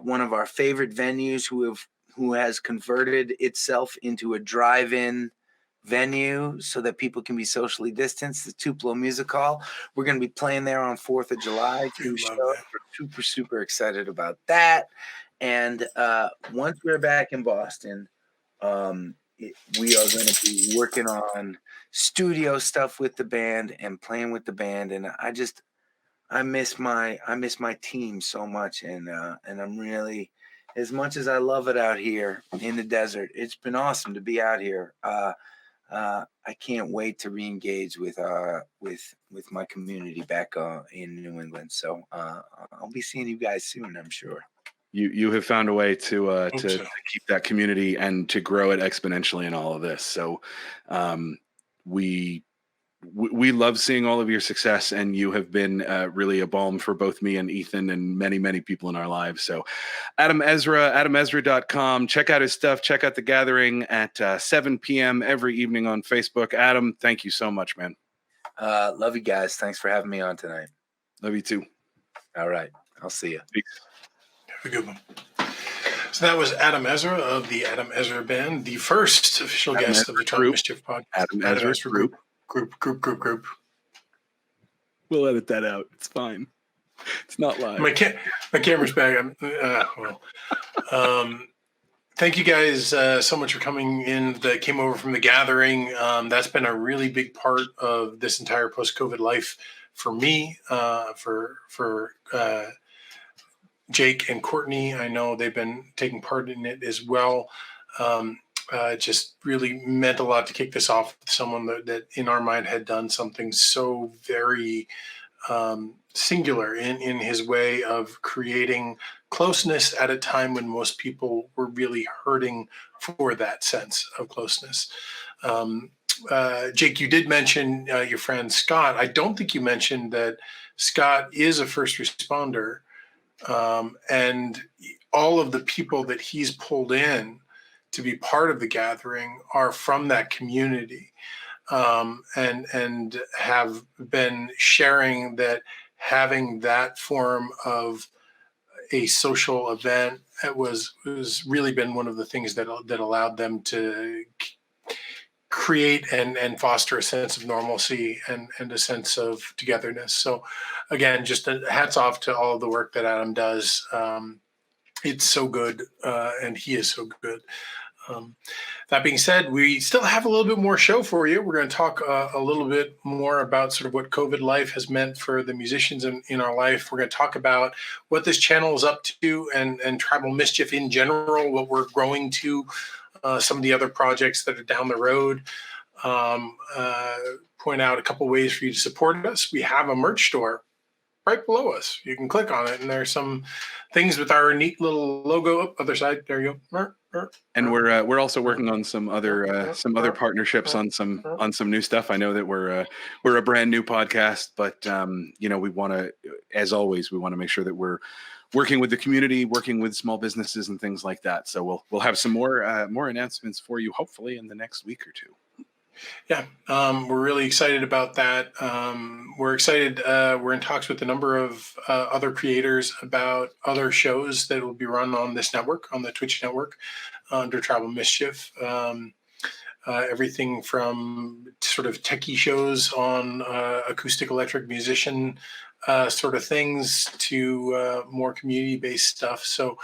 one of our favorite venues who has converted itself into a drive-in venue so that people can be socially distanced, the Tupelo Music Hall. We're going to be playing there on 4th of July. We're super excited about that. And once we're back in Boston, we are going to be working on studio stuff with the band and playing with the band. And I miss my team so much. And I'm really, as much as I love it out here in the desert, it's been awesome to be out here. I can't wait to re-engage with my community back in New England. So I'll be seeing you guys soon, I'm sure. You have found a way to keep that community and to grow it exponentially in all of this. So we love seeing all of your success, and you have been really a balm for both me and Ethan and many, many people in our lives. So Adam Ezra, AdamEzra.com. Check out his stuff. Check out The Gathering at 7 p.m. every evening on Facebook. Adam, thank you so much, man. Love you guys. Thanks for having me on tonight. Love you too. All right. I'll see you. Peace. Have a good one. So that was Adam Ezra of the Adam Ezra Band, the first official guest of the Tribal Mischief Podcast. Adam Ezra Group. Group. We'll edit that out. It's fine. It's not live. My camera's back. Thank you guys so much for coming in. That came over from The Gathering. That's been a really big part of this entire post-COVID life for me, for Jake and Courtney. I know they've been taking part in it as well. It just really meant a lot to kick this off with someone that in our mind had done something so very singular in his way of creating closeness at a time when most people were really hurting for that sense of closeness. Jake, you did mention your friend Scott. I don't think you mentioned that Scott is a first responder, and all of the people that he's pulled in to be part of The Gathering are from that community, and have been sharing that having that form of a social event was really been one of the things that allowed them to create and foster a sense of normalcy and a sense of togetherness. So again, just hats off to all of the work that Adam does. It's so good, and he is so good. That being said, we still have a little bit more show for you. We're going to talk a little bit more about sort of what COVID life has meant for the musicians in our life. We're going to talk about what this channel is up to and Tribal Mischief in general, what we're growing to, some of the other projects that are down the road. Point out a couple ways for you to support us. We have a merch store right below us. You can click on it, and there's some things with our neat little logo up other side. There you go. And we're also working on some other partnerships on some new stuff. I know that we're a brand new podcast, but we want to, as always, we want to make sure that we're working with the community, working with small businesses and things like that. So we'll have some more announcements for you, hopefully in the next week or two. Yeah, we're really excited about that. We're excited. We're in talks with a number of other creators about other shows that will be run on this network, on the Twitch network, under Tribal Mischief. Everything from sort of techie shows on acoustic electric musician sort of things to more community-based stuff. So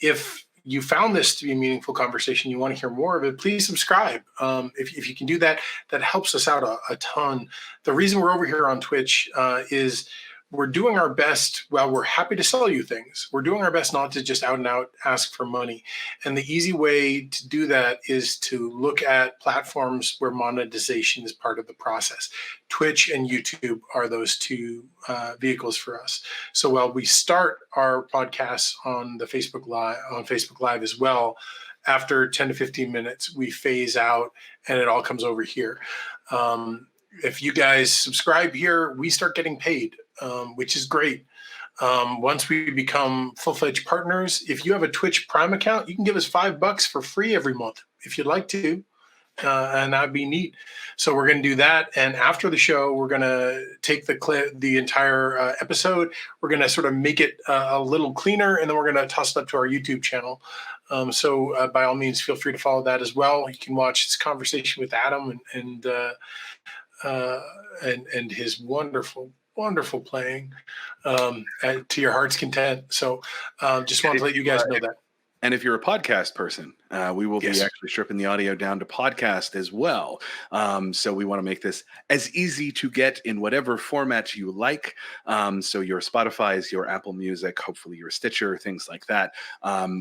if you found this to be a meaningful conversation, you want to hear more of it, please subscribe. If you can do that, that helps us out a ton. The reason we're over here on Twitch is we're doing our best. Well, we're happy to sell you things. We're doing our best not to just out and out ask for money. And the easy way to do that is to look at platforms where monetization is part of the process. Twitch and YouTube are those two vehicles for us. So while we start our podcasts on the Facebook Live as well, after 10 to 15 minutes, we phase out and it all comes over here. If you guys subscribe here, we start getting paid, which is great. Once we become full-fledged partners, if you have a Twitch Prime account, you can give us $5 for free every month if you'd like to, and that'd be neat. So we're going to do that, and after the show, we're going to take the entire episode. We're going to sort of make it a little cleaner, and then we're going to toss it up to our YouTube channel. So by all means, feel free to follow that as well. You can watch this conversation with Adam and his wonderful playing to your heart's content. So just wanted to let you guys know that. And if you're a podcast person, we will be actually stripping the audio down to podcast as well. So we want to make this as easy to get in whatever format you like. So your Spotify's, your Apple Music, hopefully your Stitcher, things like that.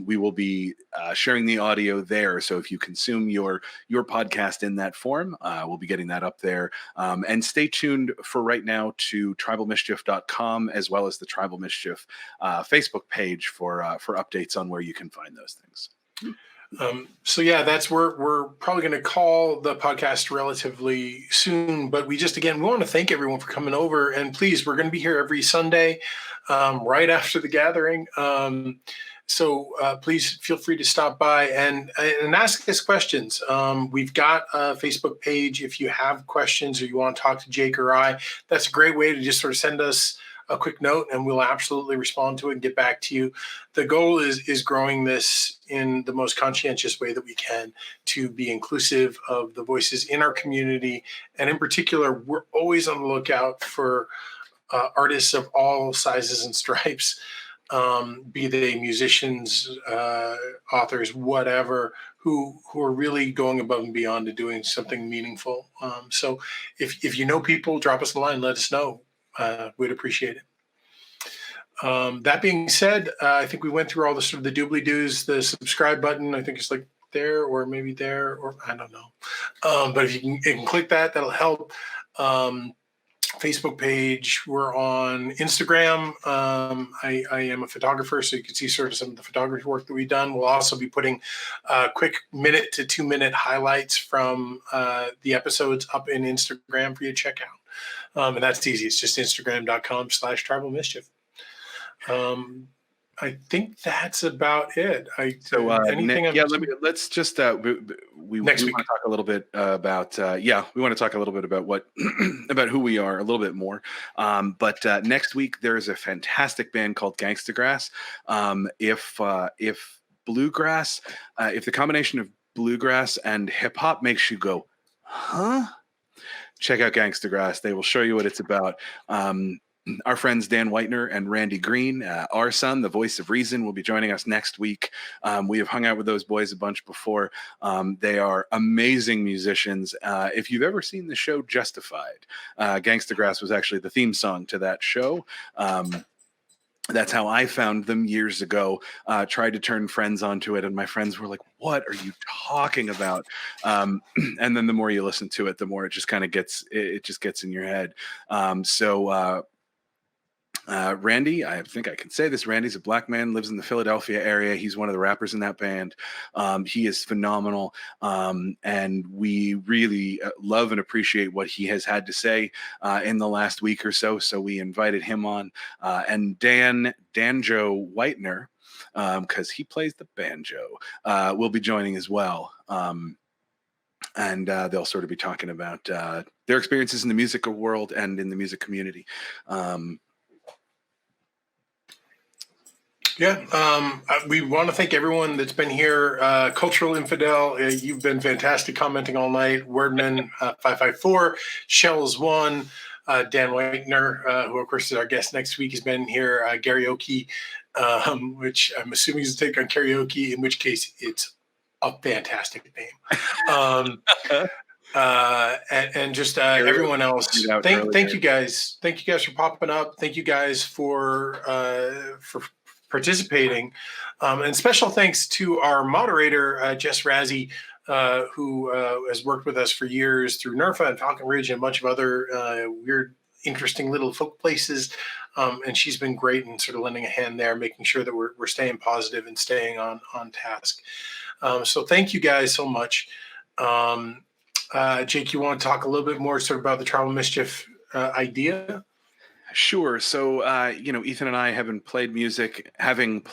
We will be sharing the audio there. So if you consume your podcast in that form, we'll be getting that up there. And stay tuned for right now to tribalmischief.com as well as the Tribal Mischief Facebook page for updates on where you can find those things. So yeah, we're probably going to call the podcast relatively soon, but we want to thank everyone for coming over, and please, we're going to be here every Sunday, right after the gathering. So please feel free to stop by and ask us questions. We've got a Facebook page. If you have questions or you want to talk to Jake or I, that's a great way to just sort of send us a quick note and we'll absolutely respond to it and get back to you. The goal is growing this in the most conscientious way that we can to be inclusive of the voices in our community. And in particular, we're always on the lookout for artists of all sizes and stripes, be they musicians, authors, whatever, who are really going above and beyond to doing something meaningful. So if you know people, drop us a line, let us know. We'd appreciate it. That being said, I think we went through all the sort of the doobly-doos. The subscribe button, I think it's like there or maybe there, or I don't know. But if you can click that, that'll help. Facebook page. We're on Instagram. I am a photographer, so you can see sort of some of the photography work that we've done. We'll also be putting quick 1 to 2 minute highlights from the episodes up in Instagram for you to check out. And that's easy. It's just Instagram.com/Tribal Mischief. I think that's about it. Let's just we want to talk a little bit about we want to talk a little bit about what about who we are a little bit more. But next week there is a fantastic band called Gangsta Grass. If bluegrass, if the combination of bluegrass and hip hop makes you go, huh? Check out Gangsta Grass. They will show you what it's about. Our friends Dan Whitener and Randy Green, our son, the voice of reason, will be joining us next week. We have hung out with those boys a bunch before. They are amazing musicians. If you've ever seen the show Justified, Gangsta Grass was actually the theme song to that show. That's how I found them years ago. Tried to turn friends onto it, and my friends were like, "What are you talking about?" And then the more you listen to it, the more it just kind of gets in your head. Randy, I think I can say this. Randy's a black man, lives in the Philadelphia area. He's one of the rappers in that band. He is phenomenal. And we really love and appreciate what he has had to say in the last week or so. So we invited him on. And Danjo Whitener, because he plays the banjo, will be joining as well. and they'll sort of be talking about their experiences in the music world and in the music community. We want to thank everyone that's been here. Cultural Infidel, you've been fantastic commenting all night. Wordman 554, Shells1, Dan Whitener, who of course is our guest next week, has been here. Karaoke, which I'm assuming is a take on karaoke, in which case it's a fantastic name. And just everyone else. Thank you guys. Thank you guys for popping up. Thank you guys for participating. And special thanks to our moderator, Jess Razzie, who has worked with us for years through NERFA and Falcon Ridge and a bunch of other weird, interesting little folk places. And she's been great in sort of lending a hand there, making sure that we're staying positive and staying on task. So thank you guys so much. Jake, you want to talk a little bit more sort of about the Tribal Mischief idea? Sure. So, Ethan and I having played music, and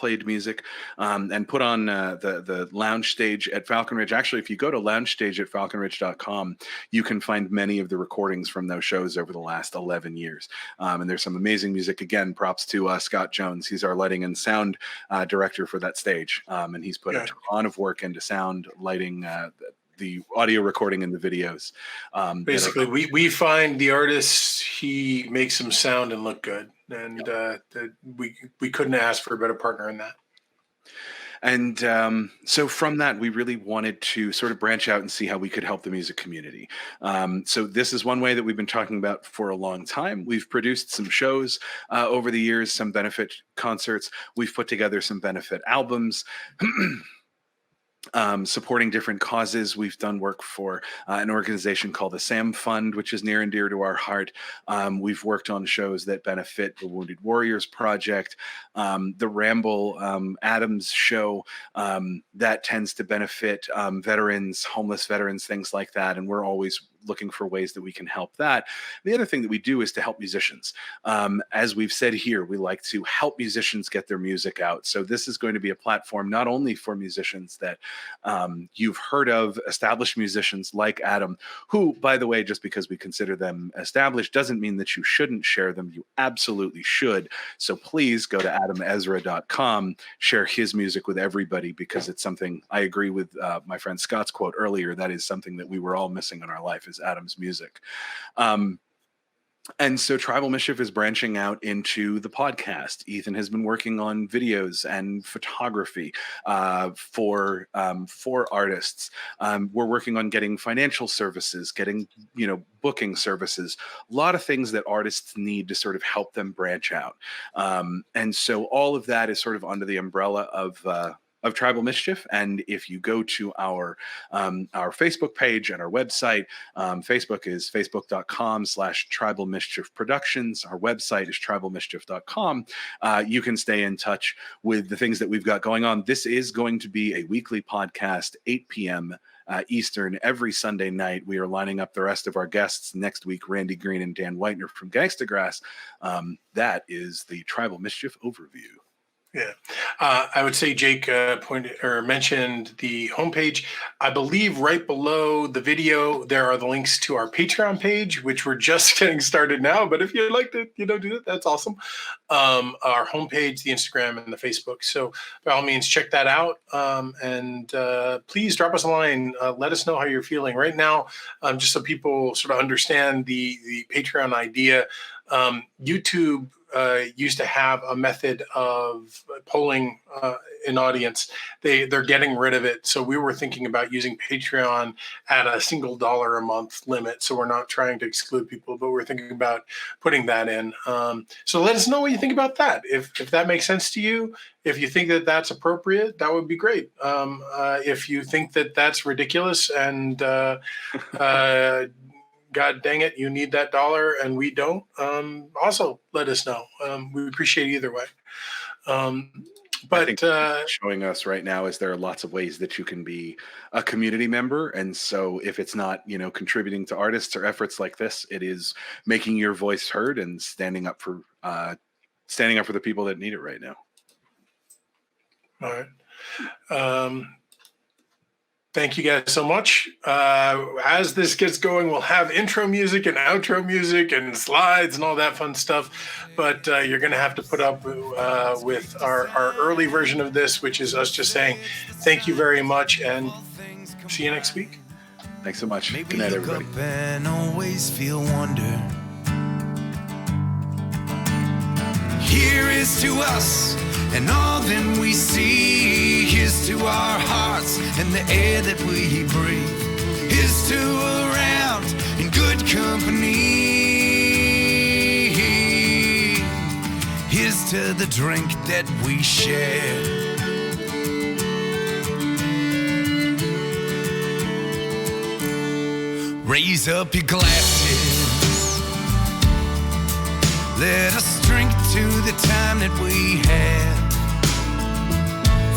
put on the lounge stage at Falcon Ridge. Actually, if you go to loungestage@falconridge.com, you can find many of the recordings from those shows over the last 11 years. And there's some amazing music. Again, props to Scott Jones. He's our lighting and sound director for that stage. And he's put a ton of work into sound, lighting, the audio recording and the videos. Basically, we find the artists, he makes them sound and look good. And we couldn't ask for a better partner in that. And so from that, we really wanted to sort of branch out and see how we could help the music community. So this is one way that we've been talking about for a long time. We've produced some shows over the years, some benefit concerts. We've put together some benefit albums. Supporting different causes. We've done work for an organization called the SAM Fund, which is near and dear to our heart. We've worked on shows that benefit the Wounded Warriors Project, the Ramble Adams show that tends to benefit veterans, homeless veterans, things like that. And we're always looking for ways that we can help that. The other thing that we do is to help musicians. As we've said here, we like to help musicians get their music out. So this is going to be a platform not only for musicians that you've heard of, established musicians like Adam, who, by the way, just because we consider them established doesn't mean that you shouldn't share them. You absolutely should. So please go to adamezra.com, share his music with everybody, because it's something, I agree with my friend Scott's quote earlier, that is something that we were all missing in our life, is Adam's music. And so Tribal Mischief is branching out into the podcast. Ethan has been working on videos and photography for artists. We're working on getting financial services, getting, booking services, a lot of things that artists need to sort of help them branch out. And so all of that is sort of under the umbrella of Tribal Mischief. And if you go to our Facebook page and our website, Facebook is facebook.com/Tribal Mischief Productions. Our website is tribalmischief.com. You can stay in touch with the things that we've got going on. This is going to be a weekly podcast, 8 p.m. Eastern every Sunday night. We are lining up the rest of our guests next week, Randy Green and Dan Whitener from Gangsta Grass. That is the Tribal Mischief overview. Yeah, I would say Jake mentioned the homepage. I believe right below the video there are the links to our Patreon page, which we're just getting started now. But if you'd like to, do that, that's awesome. Our homepage, the Instagram, and the Facebook. So by all means, check that out. And please drop us a line. Let us know how you're feeling right now, just so people sort of understand the Patreon idea. YouTube used to have a method of polling an audience. They're getting rid of it. So we were thinking about using Patreon at a single $1 a month limit. So we're not trying to exclude people, but we're thinking about putting that in. So let us know what you think about that. If that makes sense to you, if you think that that's appropriate, that would be great. If you think that that's ridiculous and God dang it, you need that $1 and we don't, also let us know. We appreciate either way. But I think showing us right now is there are lots of ways that you can be a community member. And so if it's not, contributing to artists or efforts like this, it is making your voice heard and standing up for the people that need it right now. All right. Thank you guys so much. As this gets going, we'll have intro music and outro music and slides and all that fun stuff. But you're going to have to put up with our early version of this, which is us just saying thank you very much and see you next week. Thanks so much. Good night, everybody. And always feel wonder. Here is to us and all that we see. Here's to our hearts and the air that we breathe. Here's to around in good company. Here's to the drink that we share. Raise up your glasses. Let us drink to the time that we had.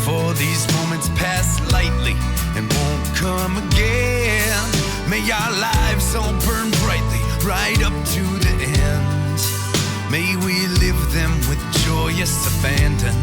For these moments pass lightly and won't come again. May our lives all burn brightly right up to the end. May we live them with joyous abandon.